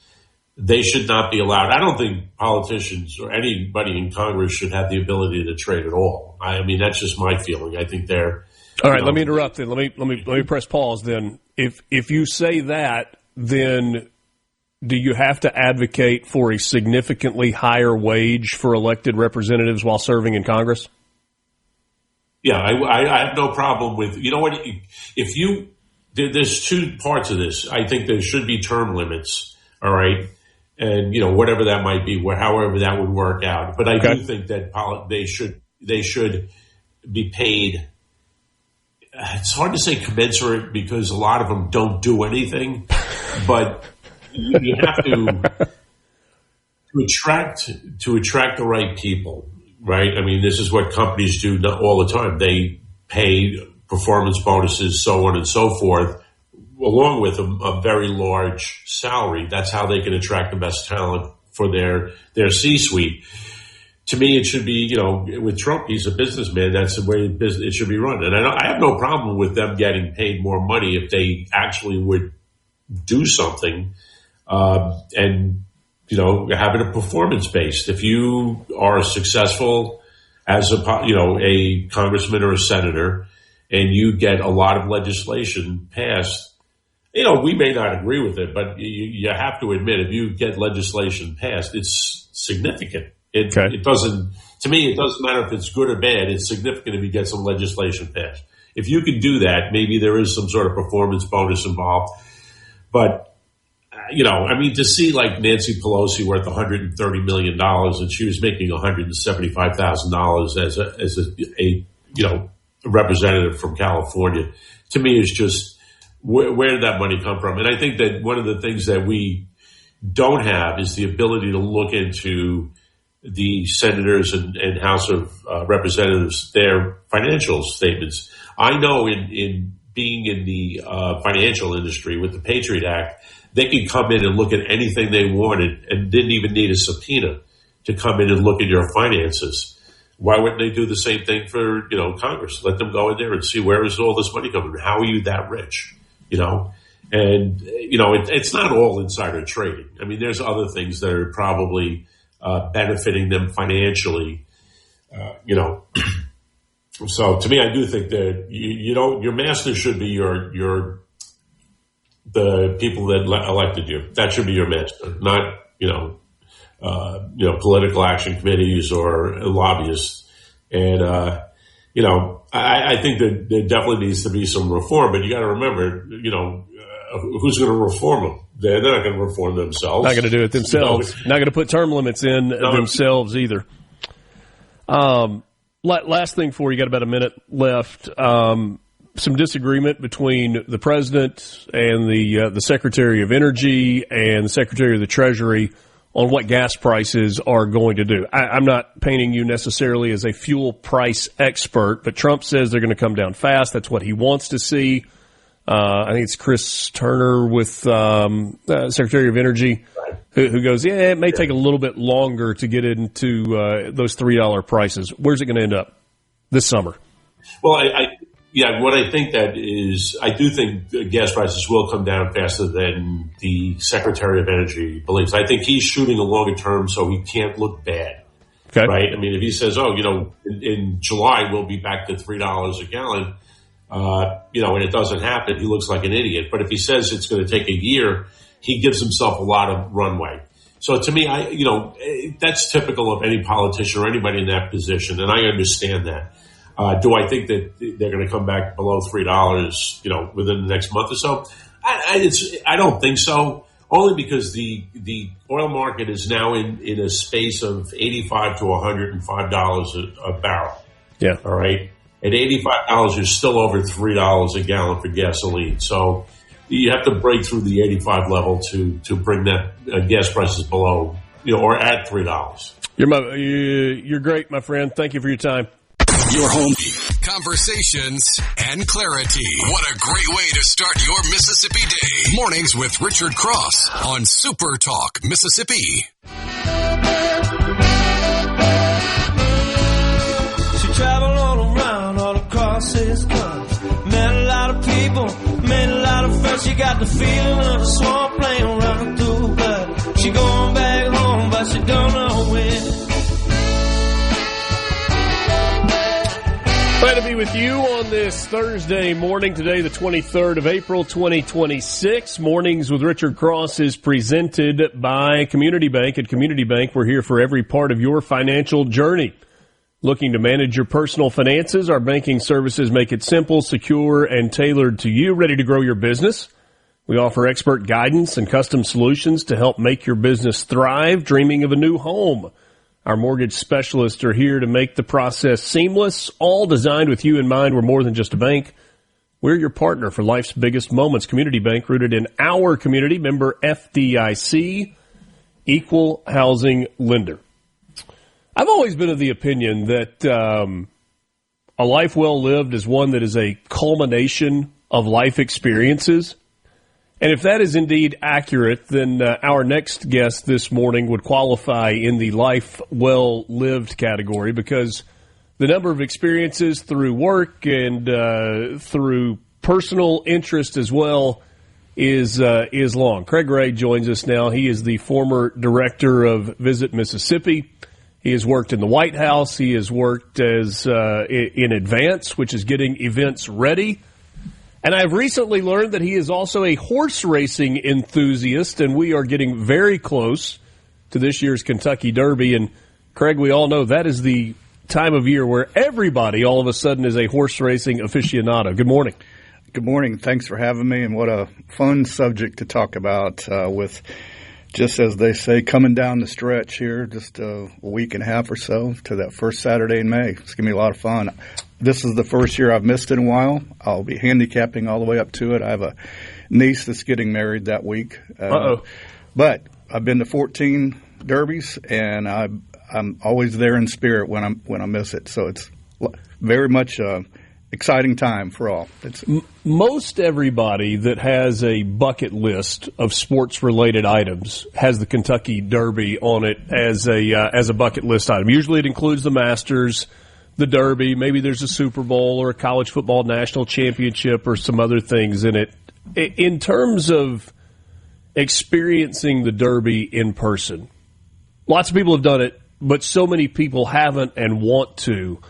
K: they should not be allowed. I don't think politicians or anybody in Congress should have the ability to trade at all. I mean, that's just my feeling. I think they're...
C: All right, let me interrupt then. Let me press pause then. If you say that, then do you have to advocate for a significantly higher wage for elected representatives while serving in Congress?
K: Yeah, I have no problem with, you know what, there's two parts of this. I think there should be term limits, all right? And, whatever that might be, however that would work out. But I do think that they should be paid. It's hard to say commensurate because a lot of them don't do anything, but you have to attract the right people, right? I mean, this is what companies do all the time. They pay performance bonuses, so on and so forth, along with a very large salary. That's how they can attract the best talent for their C-suite. To me, it should be, with Trump, he's a businessman. That's the way it should be run. And I have no problem with them getting paid more money if they actually would do something and, having a performance based. If you are successful as a congressman or a senator and you get a lot of legislation passed, we may not agree with it, but you have to admit if you get legislation passed, it's significant. It doesn't, to me, it doesn't matter if it's good or bad. It's significant if you get some legislation passed. If you can do that, maybe there is some sort of performance bonus involved. But, to see like Nancy Pelosi worth $130 million and she was making $175,000 as a representative from California, to me is just, where did that money come from? And I think that one of the things that we don't have is the ability to look into the senators and House of Representatives, their financial statements. I know in being in the financial industry with the Patriot Act, they could come in and look at anything they wanted and didn't even need a subpoena to come in and look at your finances. Why wouldn't they do the same thing for, Congress? Let them go in there and see where is all this money coming from? How are you that rich? And, it's not all insider trading. I mean, there's other things that are probably benefiting them financially, So to me, I do think that, your master should be the people that elected you. That should be your master, not, political action committees or lobbyists. And, I think that there definitely needs to be some reform, but you got to remember, who's going to reform them? They're not going to reform themselves.
C: Not going to do it themselves. Not going to put term limits in themselves either. Last thing for you, got about a minute left. Some disagreement between the president and the Secretary of Energy and the Secretary of the Treasury on what gas prices are going to do. I'm not painting you necessarily as a fuel price expert, but Trump says they're going to come down fast. That's what he wants to see. I think it's Chris Turner with Secretary of Energy who goes, it may take a little bit longer to get into those $3 prices. Where's it going to end up this summer?
K: Well, what I think that is, I do think gas prices will come down faster than the Secretary of Energy believes. I think he's shooting a longer term so he can't look bad.
C: Okay.
K: Right? I mean, if he says, in July we'll be back to $3 a gallon, and it doesn't happen, he looks like an idiot. But if he says it's going to take a year, he gives himself a lot of runway. So to me, that's typical of any politician or anybody in that position, and I understand that. Do I think that they're going to come back below $3, within the next month or so? I don't think so. Only because the oil market is now in a space of $85 to $105 a barrel.
C: Yeah.
K: All right. At $85, you're still over $3 a gallon for gasoline. So you have to break through the 85 level to bring that gas prices below, or at $3.
C: You're great, my friend. Thank you for your time.
A: Your home, conversations, and clarity. What a great way to start your Mississippi day. Mornings with Richard Cross on SuperTalk Mississippi.
H: She traveled all around, all across this country. Met a lot of people, made a lot of friends. She got the feeling of a swamp playing running through her blood. She going back home, but she don't know when.
C: Glad to be with you on this Thursday morning. Today, the 23rd of April, 2026. Mornings with Richard Cross is presented by Community Bank. At Community Bank, we're here for every part of your financial journey. Looking to manage your personal finances? Our banking services make it simple, secure, and tailored to you. Ready to grow your business? We offer expert guidance and custom solutions to help make your business thrive. Dreaming of a new home? Our mortgage specialists are here to make the process seamless, all designed with you in mind. We're more than just a bank. We're your partner for life's biggest moments. Community Bank, rooted in our community, member FDIC, equal housing lender. I've always been of the opinion that a life well lived is one that is a culmination of life experiences. And if that is indeed accurate, then our next guest this morning would qualify in the life well lived category, because the number of experiences through work and through personal interest as well is long. Craig Ray joins us now. He is the former director of Visit Mississippi. He has worked in the White House. He has worked as in Advance, which is getting events ready. And I've recently learned that he is also a horse racing enthusiast, and we are getting very close to this year's Kentucky Derby. And, Craig, we all know that is the time of year where everybody all of a sudden is a horse racing aficionado. Good morning.
L: Good morning. Thanks for having me, and what a fun subject to talk about with, just as they say, coming down the stretch here, just a week and a half or so to that first Saturday in May. It's going to be a lot of fun. This is the first year I've missed it in a while. I'll be handicapping all the way up to it. I have a niece that's getting married that week. But I've been to 14 derbies, and I'm always there in spirit when I miss it. So it's very much exciting time for all.
C: Most everybody that has a bucket list of sports-related items has the Kentucky Derby on it as a bucket list item. Usually it includes the Masters, the Derby, maybe there's a Super Bowl or a college football national championship or some other things in it. In terms of experiencing the Derby in person, lots of people have done it, but so many people haven't and want to.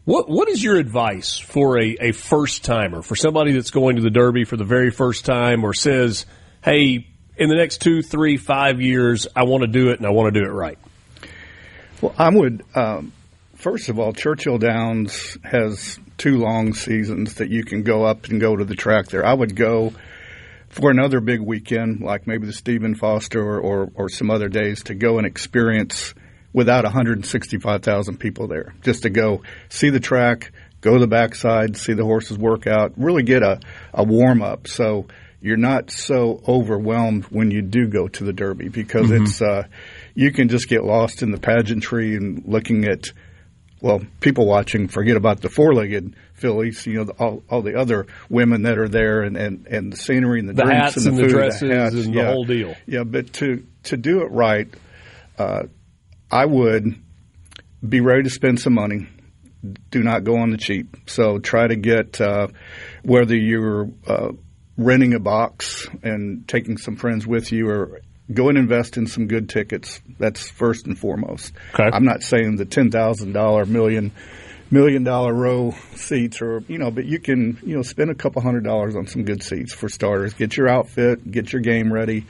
C: What is your advice for a first-timer, for somebody that's going to the Derby for the very first time or says, hey, in the next 2, 3, 5 years, I want to do it and I want to do it right?
L: Well, I would, first of all, Churchill Downs has 2 long seasons that you can go up and go to the track there. I would go for another big weekend, like maybe the Stephen Foster or some other days, to go and experience without 165,000 people there, just to go see the track, go to the backside, see the horses work out, really get a warm-up so you're not so overwhelmed when you do go to the Derby, because it's you can just get lost in the pageantry and looking at, well, people watching, forget about the 4-legged fillies, all the other women that are there and the scenery and the drinks
C: hats
L: and the food,
C: the dresses
L: the hats,
C: and the whole deal.
L: Yeah, but to do it right, I would be ready to spend some money. Do not go on the cheap. So try to get, whether you're renting a box and taking some friends with you, or go and invest in some good tickets. That's first and foremost.
C: Okay.
L: I'm not saying the $10,000 million row seats, but you can, spend a couple $100 on some good seats for starters. Get your outfit, get your game ready.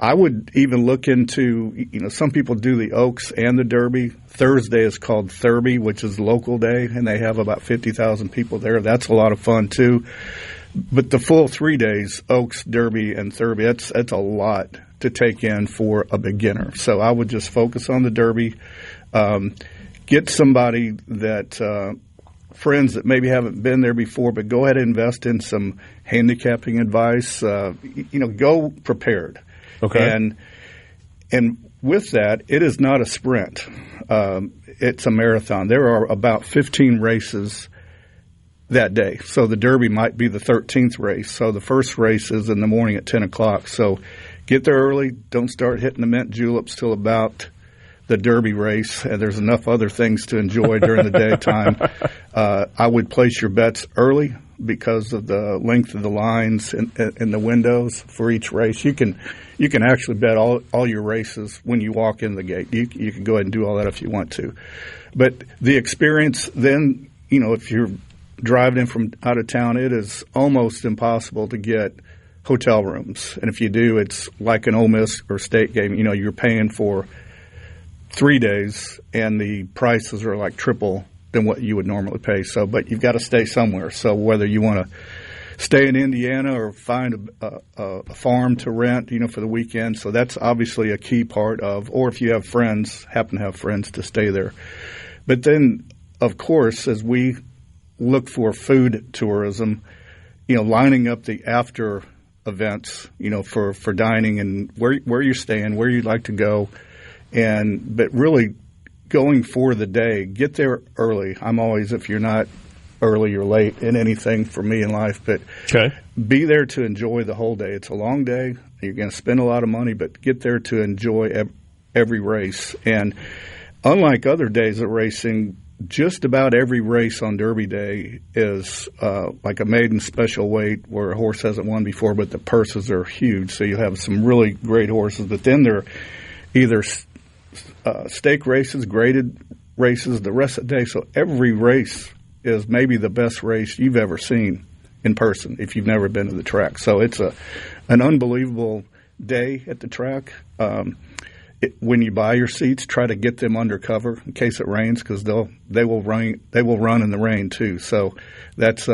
L: I would even look into, some people do the Oaks and the Derby. Thursday is called Thurby, which is local day, and they have about 50,000 people there. That's a lot of fun, too. But the full 3 days, Oaks, Derby, and Thurby, that's a lot to take in for a beginner. So I would just focus on the Derby. Get somebody that friends that maybe haven't been there before, but go ahead and invest in some handicapping advice. Go prepared.
C: Okay.
L: And with that, it is not a sprint. It's a marathon. There are about 15 races that day. So the Derby might be the 13th race. So the first race is in the morning at 10 o'clock. So get there early. Don't start hitting the mint juleps till about the Derby race. And there's enough other things to enjoy during the daytime. I would place your bets early because of the length of the lines and the windows for each race. You can actually bet all your races when you walk in the gate. You can go ahead and do all that if you want to. But the experience then, if you're driving in from out of town, it is almost impossible to get hotel rooms. And if you do, it's like an Ole Miss or State game. You're paying for 3 days, and the prices are like triple than what you would normally pay. So, but you've got to stay somewhere. So whether you want to stay in Indiana or find a farm to rent, for the weekend. So that's obviously a key part of, or if you have friends, happen to have friends to stay there. But then, of course, as we look for food tourism, lining up the after events, for dining and where you're staying, where you'd like to go, but really going for the day, get there early. I'm always, if you're not early or late in anything for me in life, but be there to enjoy the whole day. It's a long day. You're going to spend a lot of money, but get there to enjoy every race. And unlike other days of racing, just about every race on Derby Day is like a maiden special weight where a horse hasn't won before, but the purses are huge. So you have some really great horses, but then they're either stake races, graded races, the rest of the day. So every race is maybe the best race you've ever seen in person if you've never been to the track. So it's an unbelievable day at the track. When you buy your seats, try to get them under cover in case it rains, because they will run in the rain too. So that's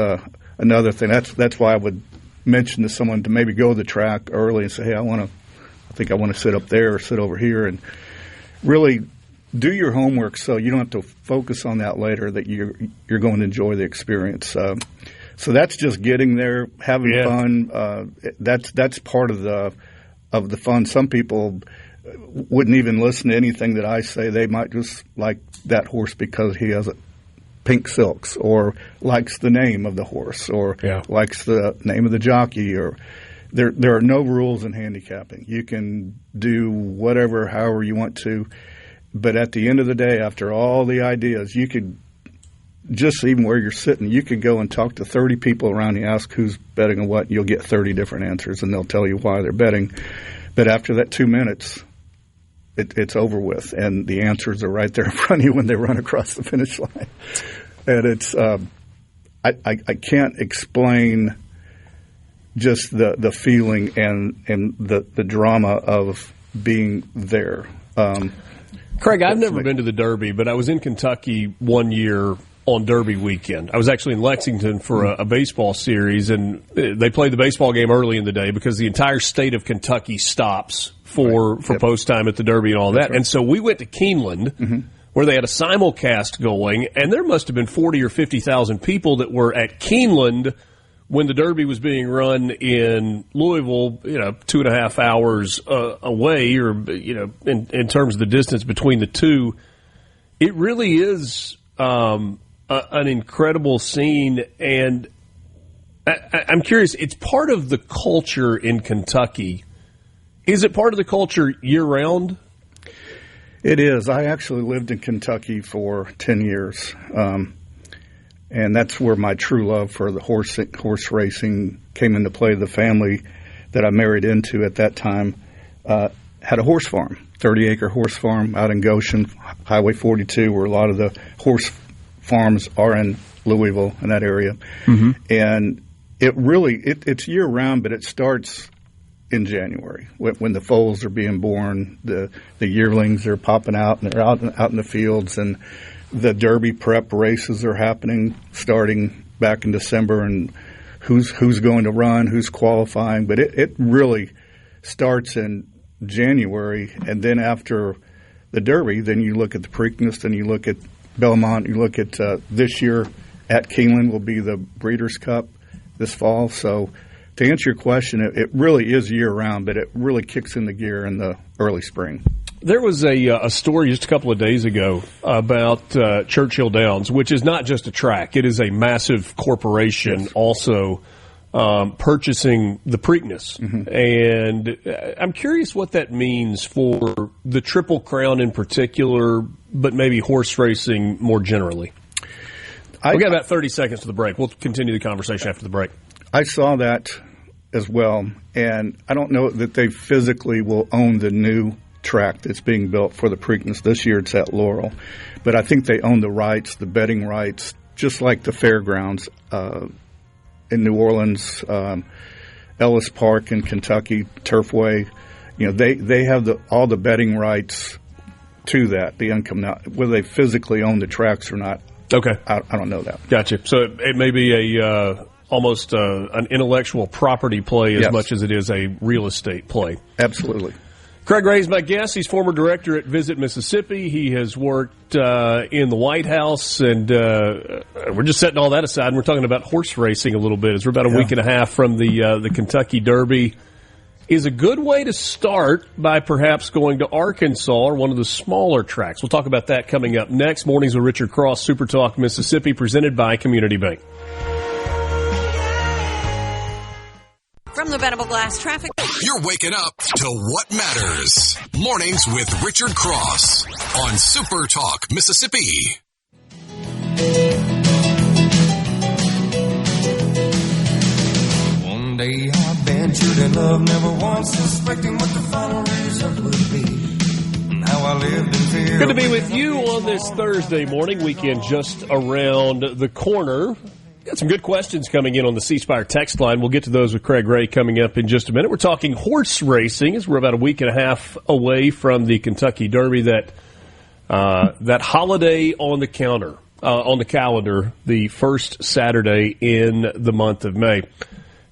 L: another thing. That's why I would mention to someone to maybe go to the track early and say, hey, I think I want to sit up there or sit over here, and really do your homework so you don't have to focus on that later, that you're going to enjoy the experience. So that's just getting there, having fun. That's part of the fun. Some people wouldn't even listen to anything that I say. They might just like that horse because he has pink silks, or likes the name of the horse, or likes the name of the jockey, or there are no rules in handicapping. You can do whatever, however you want to, but at the end of the day, after all the ideas, you could just even where you're sitting, you could go and talk to 30 people around you, ask who's betting on what, and you'll get 30 different answers, and they'll tell you why they're betting. But after that 2 minutes, it's over with, and the answers are right there in front of you when they run across the finish line. And it's I can't explain just the feeling and the drama of being there.
C: Craig, I've never been to the Derby, but I was in Kentucky one year on Derby weekend. I was actually in Lexington for a baseball series, and they played the baseball game early in the day because the entire state of Kentucky stops for post time at the Derby and all that. Right. And so we went to Keeneland, where they had a simulcast going, and there must have been 40 or 50,000 people that were at Keeneland when the Derby was being run in Louisville, 2.5 hours away, or in terms of the distance between the two. It really is an incredible scene, and I'm curious, it's part of the culture in Kentucky. Is it part of the culture year-round?
L: It is. I actually lived in Kentucky for 10 years, and that's where my true love for the horse racing came into play. The family that I married into at that time had a horse farm, 30-acre horse farm out in Goshen, Highway 42, where a lot of the horse farms are in Louisville, in that area. And it really, it's year-round, but it starts in January when the foals are being born, the yearlings are popping out, and they're out in the fields, and the Derby prep races are happening starting back in December, and who's going to run, who's qualifying. But it really starts in January, and then after the Derby, then you look at the Preakness, and you look at Belmont, you look at this year at Keeneland will be the Breeders' Cup this fall. So to answer your question, it really is year-round, but it really kicks into gear in the early spring.
C: There was a story just a couple of days ago about Churchill Downs, which is not just a track. It is a massive corporation also purchasing the Preakness. And I'm curious what that means for the Triple Crown in particular, but maybe horse racing more generally. We've got about 30 seconds to the break. We'll continue the conversation after the break.
L: I saw that as well, and I don't know that they physically will own the new track that's being built for the Preakness. This year it's at Laurel. But I think they own the rights, the betting rights, just like the fairgrounds in New Orleans, Ellis Park in Kentucky, Turfway. They have all the betting rights to that, the income. Now, whether they physically own the tracks or not,
C: okay,
L: I don't know that.
C: Gotcha. So it may be almost an intellectual property play as much as it is a real estate play.
L: Absolutely.
C: Craig Ray is my guest. He's former director at Visit Mississippi. He has worked in the White House, and we're just setting all that aside, and we're talking about horse racing a little bit, as we're about a week and a half from the Kentucky Derby. Is a good way to start by perhaps going to Arkansas or one of the smaller tracks. We'll talk about that coming up next. Mornings with Richard Cross, Super Talk Mississippi, presented by Community Bank.
F: From the Venable Glass Traffic.
A: You're waking up to what matters. Mornings with Richard Cross on Super Talk Mississippi.
H: One day I ventured in love, never once suspecting what the final result would be. How I lived in fear.
C: Good to be with you on this Thursday morning. Weekend just around the corner. Got some good questions coming in on the C Spire text line. We'll get to those with Craig Ray coming up in just a minute. We're talking horse racing as we're about a week and a half away from the Kentucky Derby. That holiday on the calendar, the first Saturday in the month of May.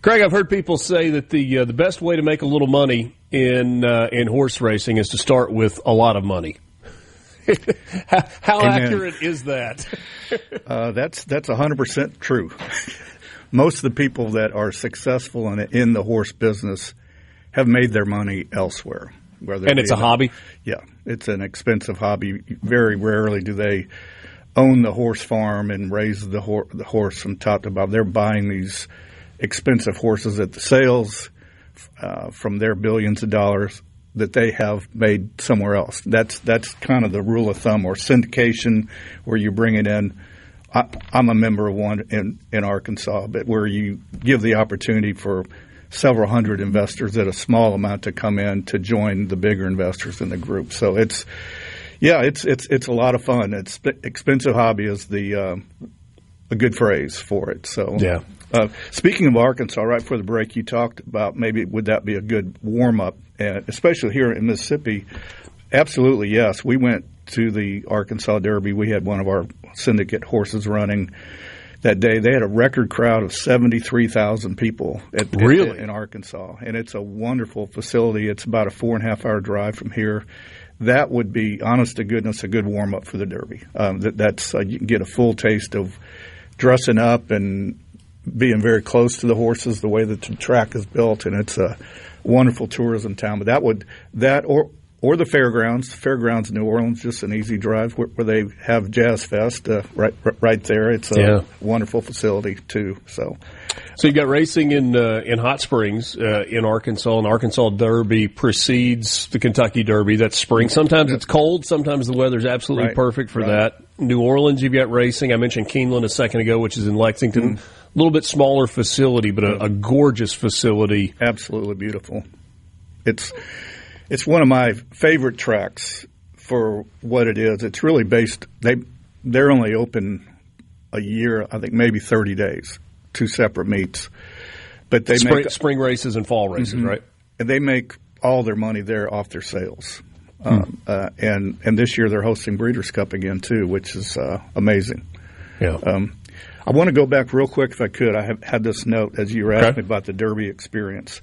C: Craig, I've heard people say that the best way to make a little money in horse racing is to start with a lot of money. How accurate is that?
L: That's 100% true. Most of the people that are successful in the horse business have made their money elsewhere.
C: And it's a hobby?
L: Yeah, it's an expensive hobby. Very rarely do they own the horse farm and raise the horse from top to bottom. They're buying these expensive horses at the sales from their billions of dollars that they have made somewhere else. That's kind of the rule of thumb, or syndication, where you bring it in. I'm a member of one in Arkansas, but where you give the opportunity for several hundred investors at a small amount to come in to join the bigger investors in the group. So it's a lot of fun. It's expensive hobby is a good phrase for it. So
C: yeah.
L: Speaking of Arkansas, right before the break, you talked about maybe would that be a good warm up, and especially here in Mississippi. Absolutely, yes. We went to the Arkansas Derby. We had one of our syndicate horses running that day. They had a record crowd of 73,000 people in Arkansas, and it's a wonderful facility. It's about a 4.5-hour drive from here. That would be, honest to goodness, a good warm up for the Derby. You can get a full taste of dressing up and being very close to the horses, the way that the track is built, and it's a wonderful tourism town. But or the fairgrounds. Fairgrounds in New Orleans, just an easy drive where they have Jazz Fest right there. It's a wonderful facility too. So
C: you got racing in Hot Springs in Arkansas, and the Arkansas Derby precedes the Kentucky Derby. That's spring. Sometimes it's cold. Sometimes the weather's absolutely perfect for that. New Orleans, you've got racing. I mentioned Keeneland a second ago, which is in Lexington. A little bit smaller facility, but a gorgeous facility.
L: Absolutely beautiful. It's one of my favorite tracks for what it is. It's really based. They're only open a year, I think maybe 30 days, 2 separate meets. But they make
C: spring races and fall races, right?
L: And they make all their money there off their sales. And this year they're hosting Breeders' Cup again too, which is amazing.
C: Yeah.
L: I want to go back real quick if I could. I have had this note as you were asking me about the Derby experience.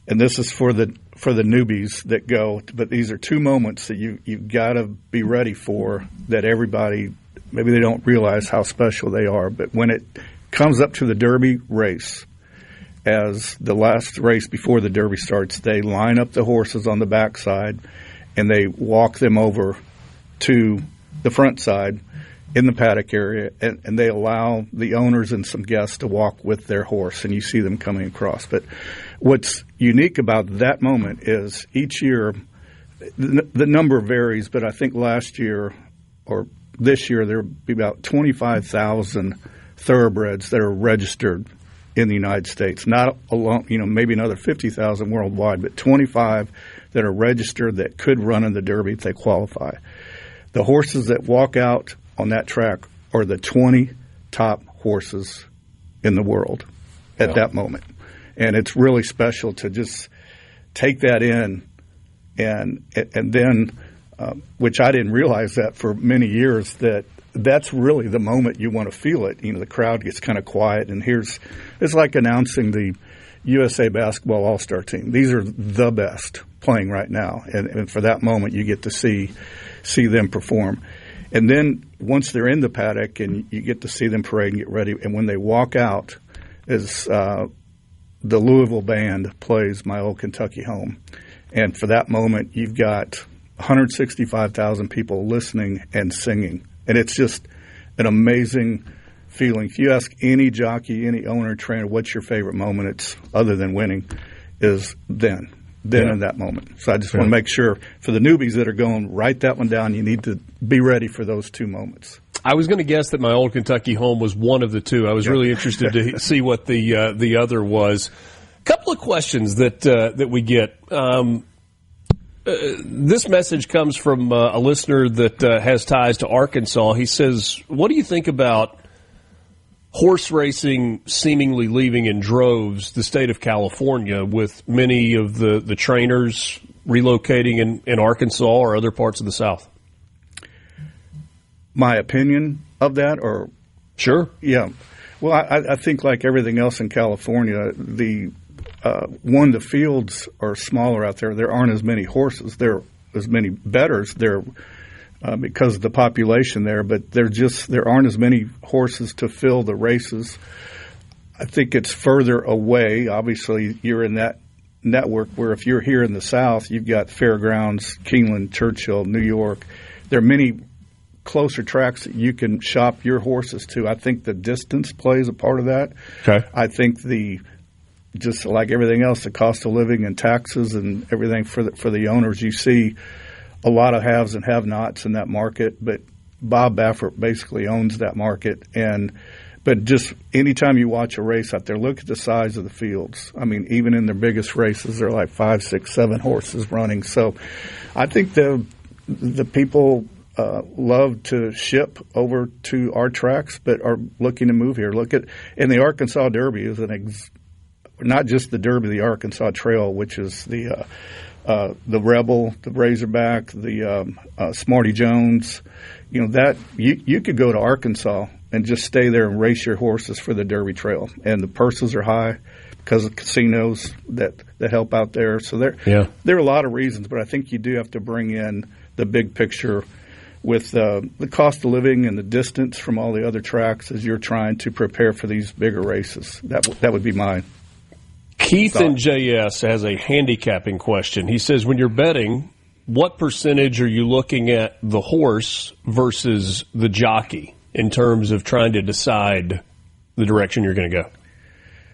L: And this is for the newbies that go, but these are 2 moments that you've got to be ready for, that everybody, maybe they don't realize how special they are. But when it comes up to the Derby race, as the last race before the Derby starts, they line up the horses on the backside and they walk them over to the front side in the paddock area, and they allow the owners and some guests to walk with their horse, and you see them coming across. But what's unique about that moment is each year the number varies, but I think last year or this year there will be about 25,000 thoroughbreds that are registered in the United States. Not alone, maybe another 50,000 worldwide, but 25 that are registered that could run in the Derby if they qualify. The horses that walk out on that track are the 20 top horses in the world at that moment. And it's really special to just take that in and then, which I didn't realize that for many years, that's really the moment you want to feel it. The crowd gets kind of quiet, and it's like announcing the USA Basketball All-Star team. These are the best playing right now. And for that moment, you get to see them perform. And then once they're in the paddock and you get to see them parade and get ready, and when they walk out, as the Louisville band plays My Old Kentucky Home. And for that moment, you've got 165,000 people listening and singing. And it's just an amazing feeling. If you ask any jockey, any owner, trainer, what's your favorite moment, it's other than winning, is then in that moment. So I just want to make sure for the newbies that are going, write that one down. You need to be ready for those 2 moments.
C: I was going to guess that My Old Kentucky Home was one of the 2. I was really interested to see what the other was. A couple of questions that we get. This message comes from a listener that has ties to Arkansas. He says, what do you think about horse racing seemingly leaving in droves the state of California, with many of the trainers relocating in Arkansas or other parts of the South?
L: My opinion of that, or?
C: Sure.
L: Yeah. Well, I think like everything else in California, the fields are smaller out there. There aren't as many horses. There are as many bettors there because of the population there, but there aren't as many horses to fill the races. I think it's further away. Obviously, you're in that network where if you're here in the South, you've got Fairgrounds, Keeneland, Churchill, New York. There are many closer tracks that you can shop your horses to. I think the distance plays a part of that.
C: Okay.
L: I think just like everything else, the cost of living and taxes and everything for the owners, you see a lot of haves and have-nots in that market. But Bob Baffert basically owns that market. But just anytime you watch a race out there, look at the size of the fields. I mean, even in their biggest races, they're like 5, 6, 7 horses running. So I think the people love to ship over to our tracks, but are looking to move here. And the Arkansas Derby is not just the Derby, the Arkansas Trail, which is the Rebel, the Razorback, the Smarty Jones. That you could go to Arkansas and just stay there and race your horses for the Derby Trail, and the purses are high because of casinos that help out there. So there are a lot of reasons, but I think you do have to bring in the big picture with the cost of living and the distance from all the other tracks as you're trying to prepare for these bigger races. That would be mine.
C: Keith in JS has a handicapping question. He says, when you're betting, what percentage are you looking at the horse versus the jockey in terms of trying to decide the direction you're going to go?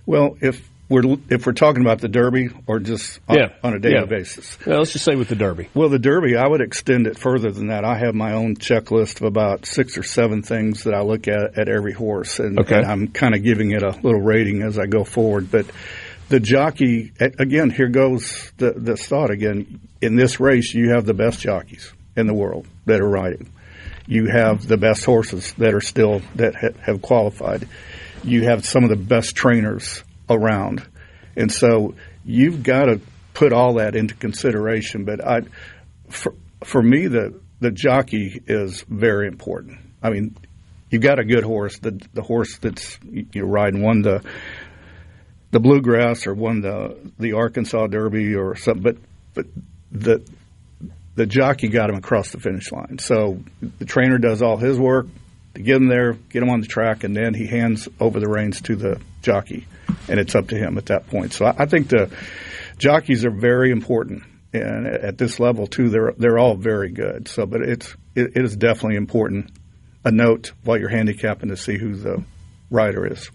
L: Well, if we're talking about the Derby or just on a daily basis.
C: Yeah, let's just say with the Derby.
L: Well, the Derby, I would extend it further than that. I have my own checklist of about 6 or 7 things that I look at every horse, and I'm kind of giving it a little rating as I go forward. But the jockey, again, here goes the thought again. In this race, you have the best jockeys in the world that are riding. You have the best horses that have qualified. You have some of the best trainers around. And so you've got to put all that into consideration. But for me, the jockey is very important. I mean, you've got a good horse. The horse that's riding won the Bluegrass or won the Arkansas Derby or something. But the jockey got him across the finish line. So the trainer does all his work to get him there, get him on the track, and then he hands over the reins to the jockey, and it's up to him at that point. So I think the jockeys are very important, and at this level too, they're all very good. So, but it is definitely important. A note while you're handicapping to see who the rider is.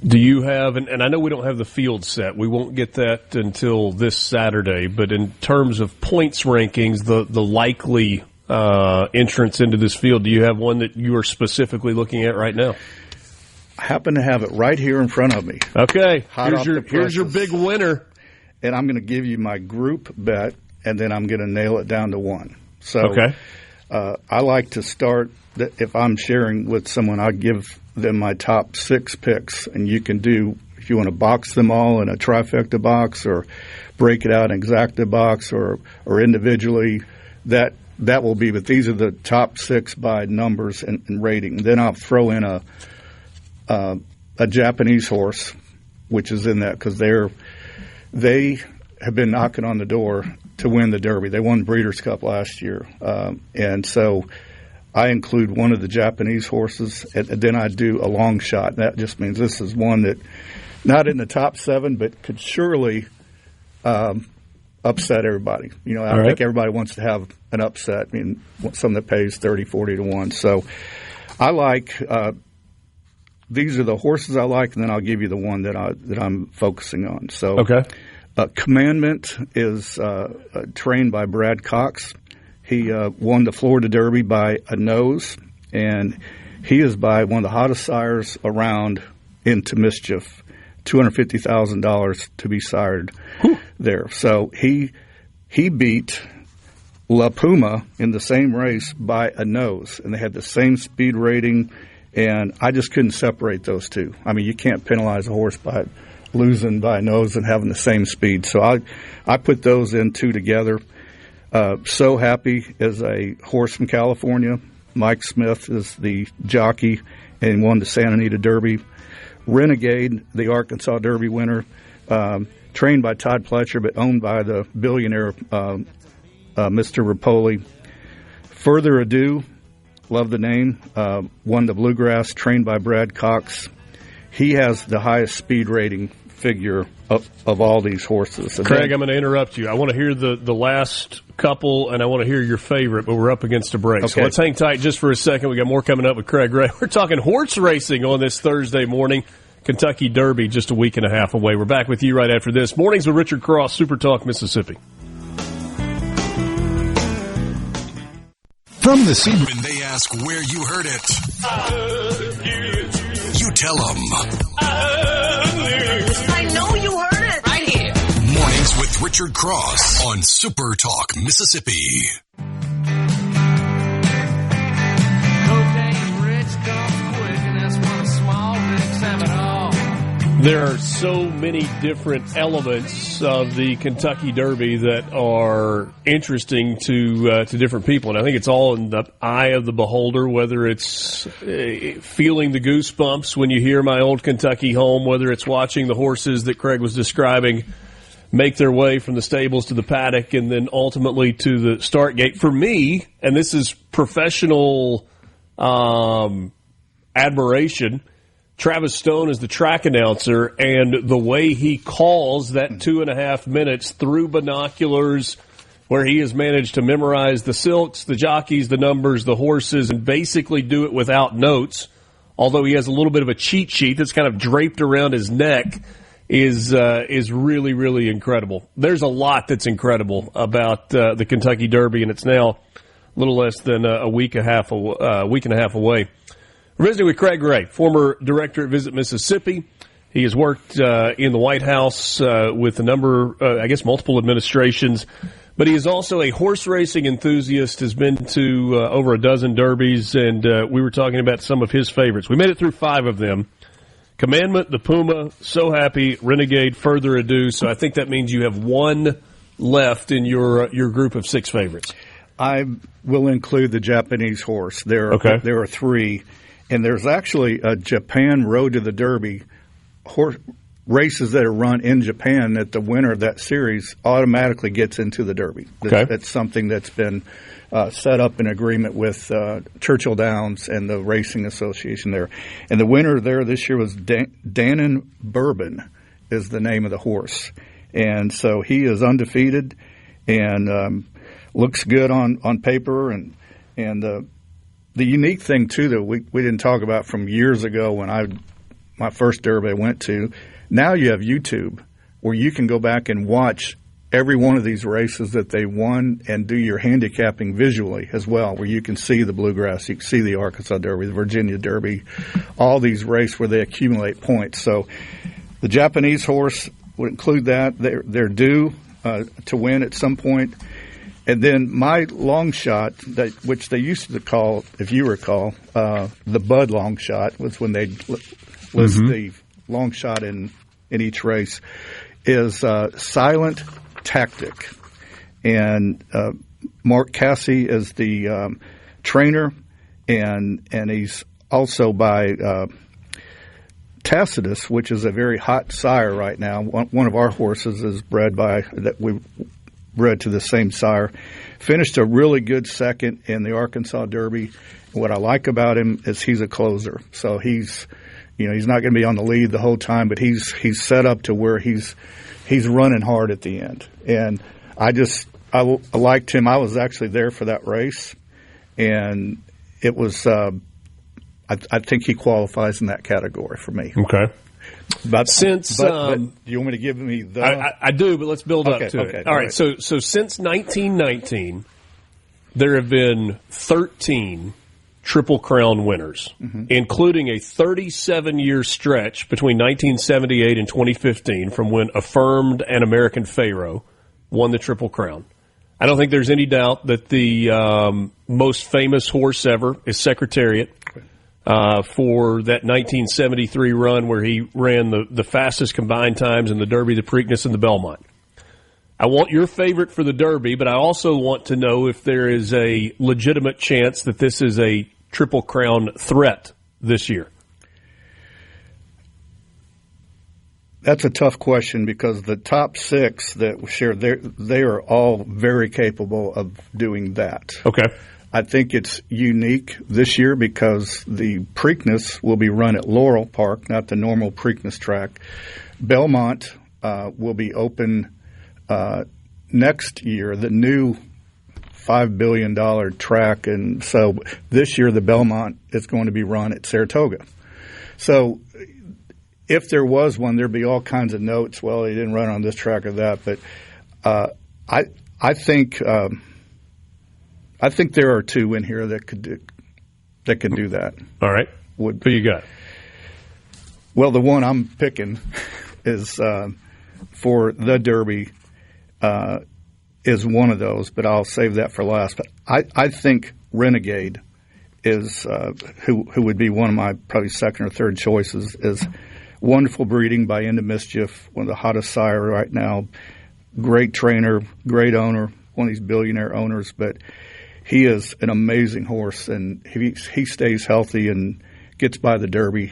C: Do you have, and I know we don't have the field set, we won't get that until this Saturday, but in terms of points rankings, the likely entrance into this field, do you have one that you are specifically looking at right now?
L: I happen to have it right here in front of me.
C: Okay, here's your big winner.
L: And I'm going to give you my group bet, and then I'm going to nail it down to one. So I like to start, if I'm sharing with someone, I give them my top 6 picks, and you can do, if you want to box them all in a trifecta box or break it out in exacta box or individually, that will be, but these are the top 6 by numbers and rating. Then I'll throw in a Japanese horse, which is in that because they have been knocking on the door to win the Derby. They won Breeders' Cup last year, and so I include one of the Japanese horses, and then I do a long shot. That just means this is one that not in the top 7, but could surely upset everybody. I think everybody wants to have an upset. I mean, something that pays 30, 40 to 1. So I like these are the horses I like, and then I'll give you the one that I'm focusing on. So Commandment is trained by Brad Cox. He won the Florida Derby by a nose, and he is by one of the hottest sires around into Mischief, $250,000 to be sired there. So he beat La Puma in the same race by a nose, and they had the same speed rating, and I just couldn't separate those two. I mean, you can't penalize a horse by losing by a nose and having the same speed. So I put those in 2 together. So Happy is a horse from California. Mike Smith is the jockey and won the Santa Anita Derby. Renegade, the Arkansas Derby winner, trained by Todd Pletcher but owned by the billionaire Mr. Rapoli. Further Ado, love the name, won the Bluegrass, trained by Brad Cox. He has the highest speed rating figure of all these horses. And
C: Craig, I'm going to interrupt you. I want to hear the last couple, and I want to hear your favorite, but we're up against a break. Okay. So let's hang tight just for a second. We got more coming up with Craig Ray. We're talking horse racing on this Thursday morning. Kentucky Derby just a week and a half away. We're back with you right after this. Mornings with Richard Cross, SuperTalk, Mississippi.
A: From the scene, when they ask where you heard it, you tell them.
E: I know you heard it right here.
A: Mornings with Richard Cross on SuperTalk, Mississippi.
C: There are so many different elements of the Kentucky Derby that are interesting to different people, and I think it's all in the eye of the beholder, whether it's feeling the goosebumps when you hear My Old Kentucky Home, whether it's watching the horses that Craig was describing make their way from the stables to the paddock and then ultimately to the start gate. For me, and this is professional admiration, Travis Stone is the track announcer, and the way he calls that 2.5 minutes through binoculars, where he has managed to memorize the silks, the jockeys, the numbers, the horses, and basically do it without notes, although he has a little bit of a cheat sheet that's kind of draped around his neck, is really, really incredible. There's a lot that's incredible about the Kentucky Derby, and it's now a little less than a week and a half away. We're visiting with Craig Ray, former director at Visit Mississippi. He has worked in the White House with a number, multiple administrations. But he is also a horse racing enthusiast, has been to over a dozen derbies, and we were talking about some of his favorites. We made it through 5 of them. Commandment, the Puma, So Happy, Renegade, Further Ado. So I think that means you have 1 left in your group of 6 favorites.
L: I will include the Japanese horse. There are 3. And there's actually a Japan Road to the Derby horse races that are run in Japan that the winner of that series automatically gets into the Derby. That's something that's been set up in agreement with Churchill Downs and the Racing Association there. And the winner there this year was Dannon Bourbon is the name of the horse. And so he is undefeated and looks good on paper. And the unique thing, too, that we didn't talk about from years ago when my first Derby I went to, now you have YouTube where you can go back and watch every one of these races that they won and do your handicapping visually as well, where you can see the Bluegrass, you can see the Arkansas Derby, the Virginia Derby, all these races where they accumulate points. So the Japanese horse would include that. They're due to win at some point. And then my long shot, which they used to call, if you recall, the Bud long shot, was when they'd list the long shot in each race, is Silent Tactic. And Mark Cassey is the trainer, and he's also by Tacitus, which is a very hot sire right now. One of our horses is bred to the same sire. Finished a really good second in the Arkansas Derby. What I like about him is he's a closer. So he's not going to be on the lead the whole time, but he's set up to where he's running hard at the end. And I liked him. I was actually there for that race, and it was I think he qualifies in that category for me.
C: Okay.
L: But do you want me to give me the?
C: I do, but let's build up to it. All right. So since 1919, there have been 13 Triple Crown winners, including a 37-year stretch between 1978 and 2015 from when Affirmed and American Pharaoh won the Triple Crown. I don't think there's any doubt that the most famous horse ever is Secretariat. For that 1973 run where he ran the fastest combined times in the Derby, the Preakness, and the Belmont. I want your favorite for the Derby, but I also want to know if there is a legitimate chance that this is a Triple Crown threat this year.
L: That's a tough question because the top 6 that we shared, they are all very capable of doing that.
C: Okay.
L: I think it's unique this year because the Preakness will be run at Laurel Park, not the normal Preakness track. Belmont will be open next year, the new $5 billion track. And so this year the Belmont is going to be run at Saratoga. So if there was one, there'd be all kinds of notes. Well, he didn't run on this track or that. But I think there are two in here that can do that.
C: All right. Who you got?
L: Well, the one I'm picking is for the Derby is one of those, but I'll save that for last. But I think Renegade is who would be one of my probably second or third choices. Is wonderful breeding by End of Mischief, one of the hottest sire right now. Great trainer, great owner, one of these billionaire owners, but he is an amazing horse, and he stays healthy and gets by the Derby.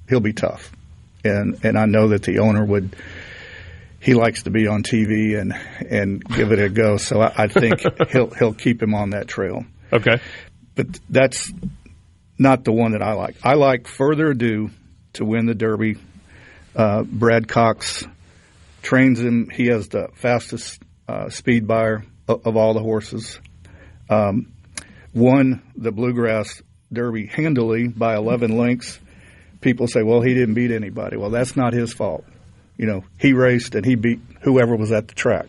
L: He'll be tough, and I know that the owner would. He likes to be on TV and give it a go, so I think he'll keep him on that trail.
C: Okay,
L: but that's not the one that I like. I like Further Ado to win the Derby. Brad Cox trains him. He has the fastest speed buyer of all the horses. Won the Bluegrass Derby handily by 11 lengths. People say, well, he didn't beat anybody. Well, that's not his fault. You know, he raced and he beat whoever was at the track.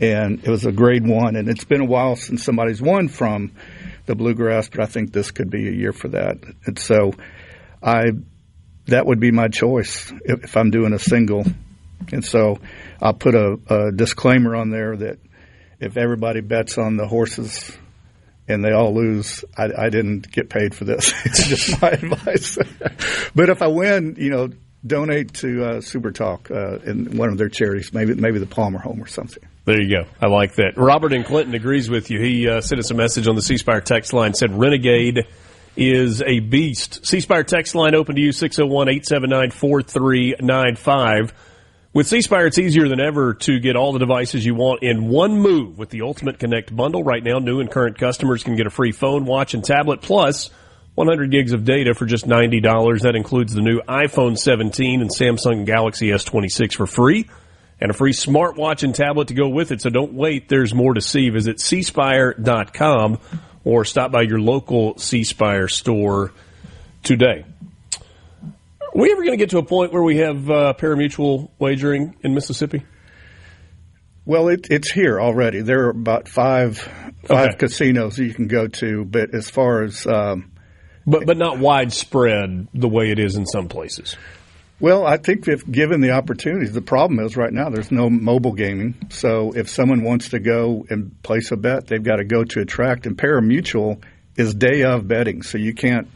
L: And it was a grade 1. And it's been a while since somebody's won from the Bluegrass, but I think this could be a year for that. And so that would be my choice if I'm doing a single. And so I'll put a disclaimer on there that if everybody bets on the horses and they all lose, I didn't get paid for this. It's just my advice. But if I win, donate to SuperTalk in one of their charities, maybe the Palmer Home or something.
C: There you go. I like that. Robert in Clinton agrees with you. He sent us a message on the C Spire text line, said Renegade is a beast. C Spire text line open to you, 601-879-4395. With C Spire, it's easier than ever to get all the devices you want in one move with the Ultimate Connect bundle. Right now, new and current customers can get a free phone, watch, and tablet, plus 100 gigs of data for just $90. That includes the new iPhone 17 and Samsung Galaxy S26 for free, and a free smartwatch and tablet to go with it. So don't wait. There's more to see. Visit cspire.com or stop by your local C Spire store today. Are we ever going to get to a point where we have parimutuel wagering in Mississippi?
L: Well, it's here already. There are about five casinos you can go to, but as far as
C: but not widespread the way it is in some places.
L: Well, I think if given the opportunities, the problem is right now there's no mobile gaming. So if someone wants to go and place a bet, they've got to go to a track. And parimutuel is day of betting, so you can't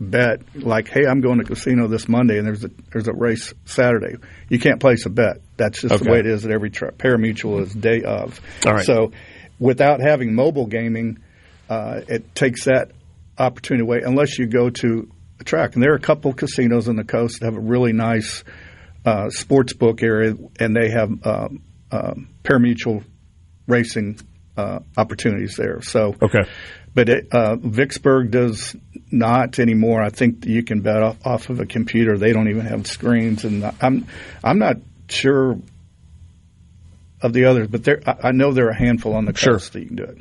L: bet like, hey, I'm going to casino this Monday and there's a race Saturday. You can't place a bet. That's just the way it is at every track. Parimutuel is day of.
C: All right.
L: So without having mobile gaming, it takes that opportunity away unless you go to a track. And there are a couple of casinos on the coast that have a really nice sports book area, and they have parimutuel racing opportunities there. So, but Vicksburg does not anymore. I think you can bet off of a computer. They don't even have screens, and I'm not sure of the others, but I know there are a handful on the coast that you can do it.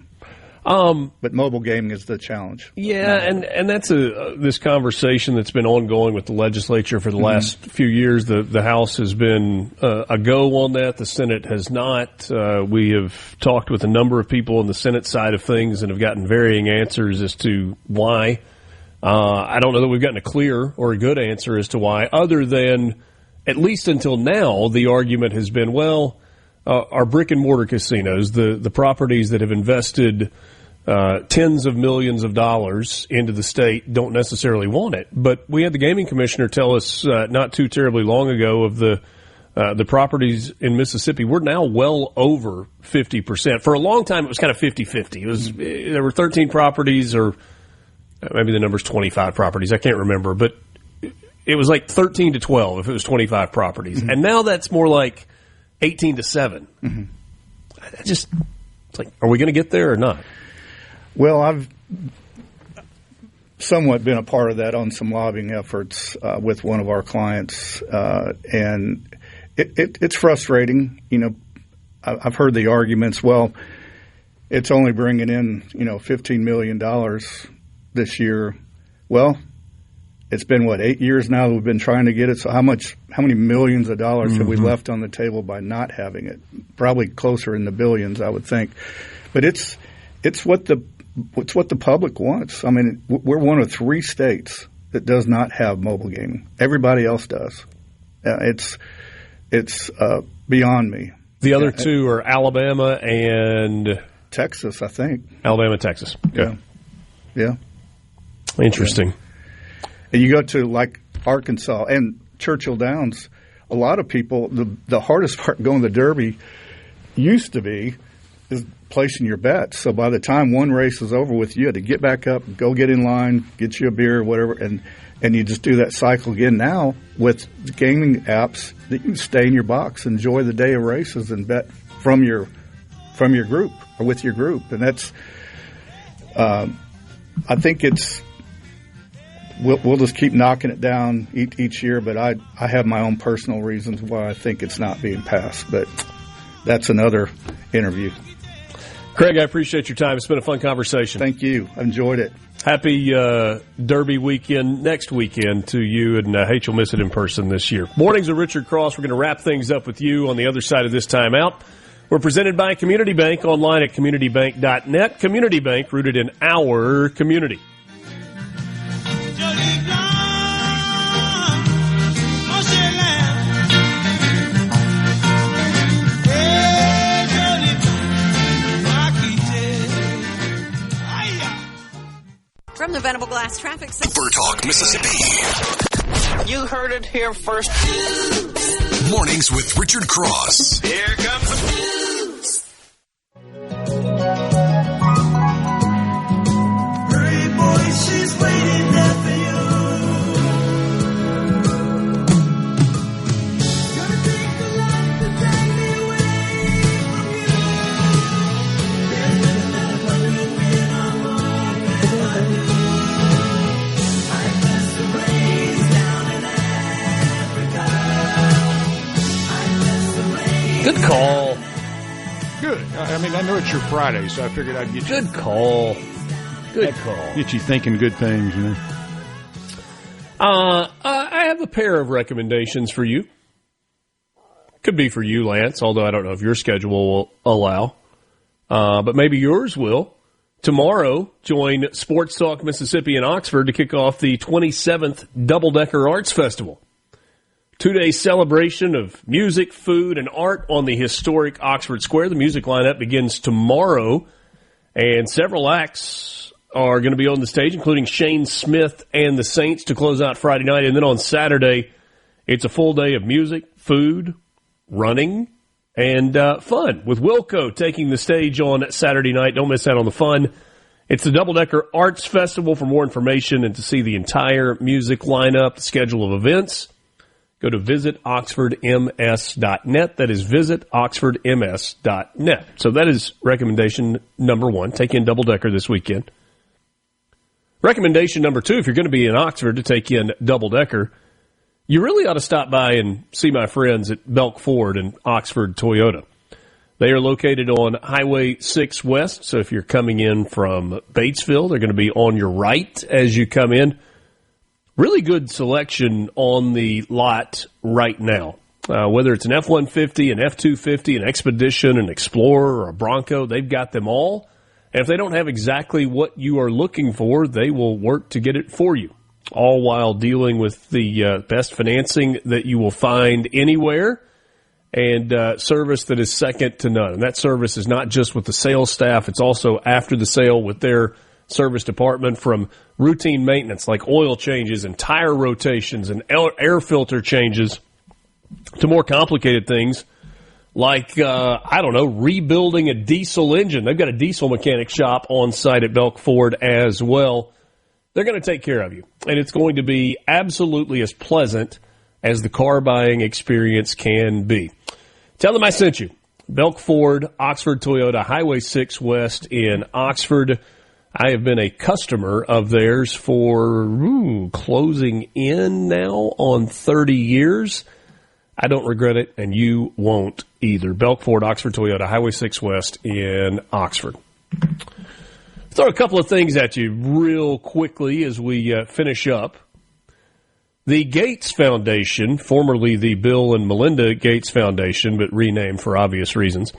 L: But mobile gaming is the challenge.
C: Yeah, and that's this conversation that's been ongoing with the legislature for the last few years. The House has been a go on that. The Senate has not. We have talked with a number of people on the Senate side of things and have gotten varying answers as to why. I don't know that we've gotten a clear or a good answer as to why, other than, at least until now, the argument has been, well, our brick-and-mortar casinos, the properties that have invested tens of millions of dollars into the state don't necessarily want it. But we had the gaming commissioner tell us not too terribly long ago of the properties in Mississippi. We're now well over 50%. For a long time, it was kind of 50-50. There were 13 properties, or maybe the number's 25 properties. I can't remember. But it was like 13 to 12 if it was 25 properties. And now that's more like 18-7. It's like, are we going to get there or not?
L: Well, I've somewhat been a part of that on some lobbying efforts with one of our clients, and it's frustrating. I've heard the arguments. Well, it's only bringing in $15 million this year. Well, it's been 8 years now that we've been trying to get it. So how many millions of dollars have we left on the table by not having it? Probably closer in the billions, I would think. But it's what the public wants. I mean, we're one of 3 states that does not have mobile gaming. Everybody else does. It's beyond me.
C: The other 2 are Alabama and
L: Texas, I think.
C: Alabama, Texas. Okay.
L: Yeah.
C: Interesting.
L: Yeah. And you go to like Arkansas and Churchill Downs, a lot of people, the hardest part going to the Derby used to be is placing your bets. So by the time one race is over with, you had to get back up, go get in line, get you a beer, whatever, and you just do that cycle again. Now with gaming apps, that you can stay in your box, enjoy the day of races, and bet from your group or with your group. And that's, I think it's. We'll just keep knocking it down each year, but I have my own personal reasons why I think it's not being passed. But that's another interview.
C: Craig, I appreciate your time. It's been a fun conversation.
L: Thank you. I enjoyed it.
C: Happy Derby weekend next weekend to you, and I hate you'll miss it in person this year. Mornings with Richard Cross. We're going to wrap things up with you on the other side of this timeout. We're presented by Community Bank, online at communitybank.net. Community Bank, rooted in our community.
F: From the Venable Glass Traffic Center.
A: SuperTalk, Mississippi.
G: You heard it here first.
A: Mornings with Richard Cross.
G: Here comes the news.
H: Pretty boy, she's waiting there for you. Gonna take the life to drag me away from you. There's nothing that I wouldn't be no more than I do. I passed the rains down in Africa. I passed the rains.
C: Good call.
D: Good. I mean, I know it's your Friday, so I figured I'd get you.
C: Good call. Good call.
D: Get you thinking good things,
C: I have a pair of recommendations for you. Could be for you, Lance, although I don't know if your schedule will allow. But maybe yours will. Tomorrow, join Sports Talk Mississippi in Oxford to kick off the 27th Double Decker Arts Festival. 2-day celebration of music, food, and art on the historic Oxford Square. The music lineup begins tomorrow, and several acts are going to be on the stage, including Shane Smith and the Saints to close out Friday night. And then on Saturday, it's a full day of music, food, running, and fun, with Wilco taking the stage on Saturday night. Don't miss out on the fun. It's the Double Decker Arts Festival. For more information and to see the entire music lineup, the schedule of events, go to visitoxfordms.net. That is visitoxfordms.net. So that is recommendation number 1. Take in Double Decker this weekend. Recommendation number 2, if you're going to be in Oxford to take in Double Decker, you really ought to stop by and see my friends at Belk Ford and Oxford Toyota. They are located on Highway 6 West, so if you're coming in from Batesville, they're going to be on your right as you come in. Really good selection on the lot right now. Whether it's an F-150, an F-250, an Expedition, an Explorer, or a Bronco, they've got them all. And if they don't have exactly what you are looking for, they will work to get it for you, all while dealing with the best financing that you will find anywhere and service that is second to none. And that service is not just with the sales staff, it's also after the sale with their service department, from routine maintenance like oil changes and tire rotations and air filter changes to more complicated things like, rebuilding a diesel engine. They've got a diesel mechanic shop on site at Belk Ford as well. They're going to take care of you, and it's going to be absolutely as pleasant as the car buying experience can be. Tell them I sent you. Belk Ford, Oxford Toyota, Highway 6 West in Oxford. I have been a customer of theirs for closing in now on 30 years. I don't regret it, and you won't either. Belk Ford, Oxford Toyota, Highway 6 West in Oxford. Throw a couple of things at you real quickly as we finish up. The Gates Foundation, formerly the Bill and Melinda Gates Foundation, but renamed for obvious reasons,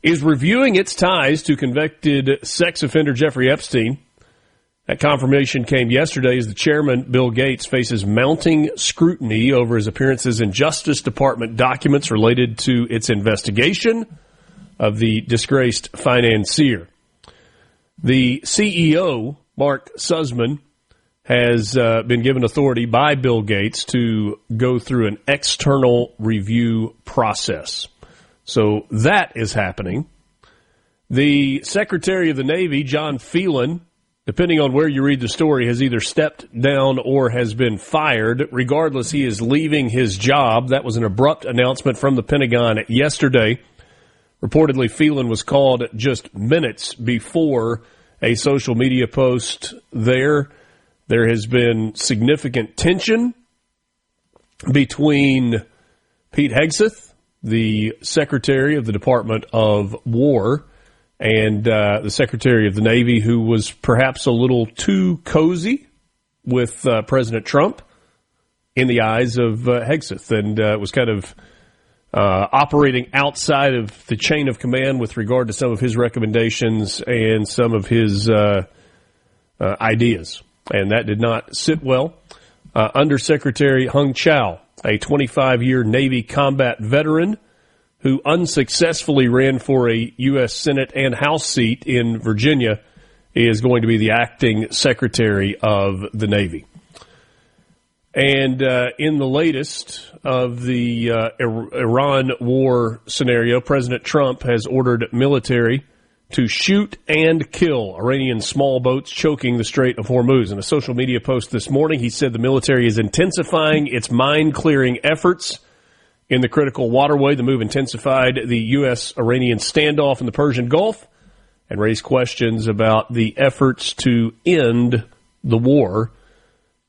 C: is reviewing its ties to convicted sex offender Jeffrey Epstein. That confirmation came yesterday as the chairman, Bill Gates, faces mounting scrutiny over his appearances in Justice Department documents related to its investigation of the disgraced financier. The CEO, Mark Sussman, has been given authority by Bill Gates to go through an external review process. So that is happening. The Secretary of the Navy, John Phelan, depending on where you read the story, has either stepped down or has been fired. Regardless, he is leaving his job. That was an abrupt announcement from the Pentagon yesterday. Reportedly, Phelan was called just minutes before a social media post there. There has been significant tension between Pete Hegseth, the Secretary of the Department of War, and the Secretary of the Navy, who was perhaps a little too cozy with President Trump in the eyes of Hegseth, and was kind of operating outside of the chain of command with regard to some of his recommendations and some of his ideas. And that did not sit well. Undersecretary Hung Chow, a 25-year Navy combat veteran who unsuccessfully ran for a U.S. Senate and House seat in Virginia, is going to be the acting Secretary of the Navy. And in the latest of the Iran war scenario, President Trump has ordered military to shoot and kill Iranian small boats choking the Strait of Hormuz. In a social media post this morning, he said the military is intensifying its mine-clearing efforts in the critical waterway. The move intensified the U.S.-Iranian standoff in the Persian Gulf and raised questions about the efforts to end the war.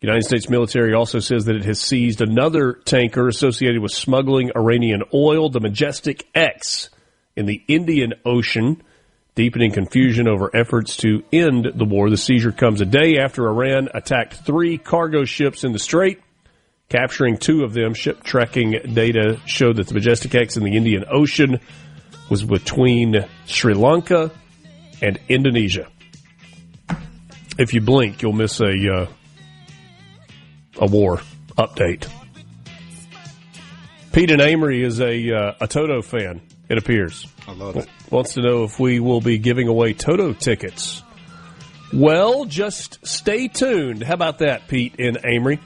C: The United States military also says that it has seized another tanker associated with smuggling Iranian oil, the Majestic X, in the Indian Ocean, deepening confusion over efforts to end the war. The seizure comes a day after Iran attacked 3 cargo ships in the Strait, capturing 2 of them. Ship tracking data showed that the Majestic X in the Indian Ocean was between Sri Lanka and Indonesia. If you blink, you'll miss a war update. Pete and Amory is a Toto fan, it appears.
D: I love it.
C: Wants to know if we will be giving away Toto tickets. Well, just stay tuned. How about that, Pete and Amory?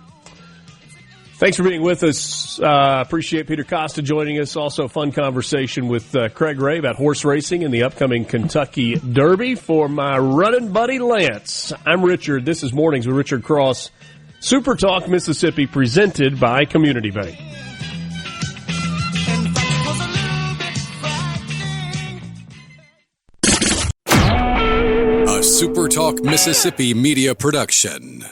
C: Thanks for being with us. Appreciate Peter Costa joining us. Also, a fun conversation with Craig Ray about horse racing and the upcoming Kentucky Derby. For my running buddy Lance, I'm Richard. This is Mornings with Richard Cross. Super Talk Mississippi, presented by Community Bank.
A: A Super Talk Mississippi media production.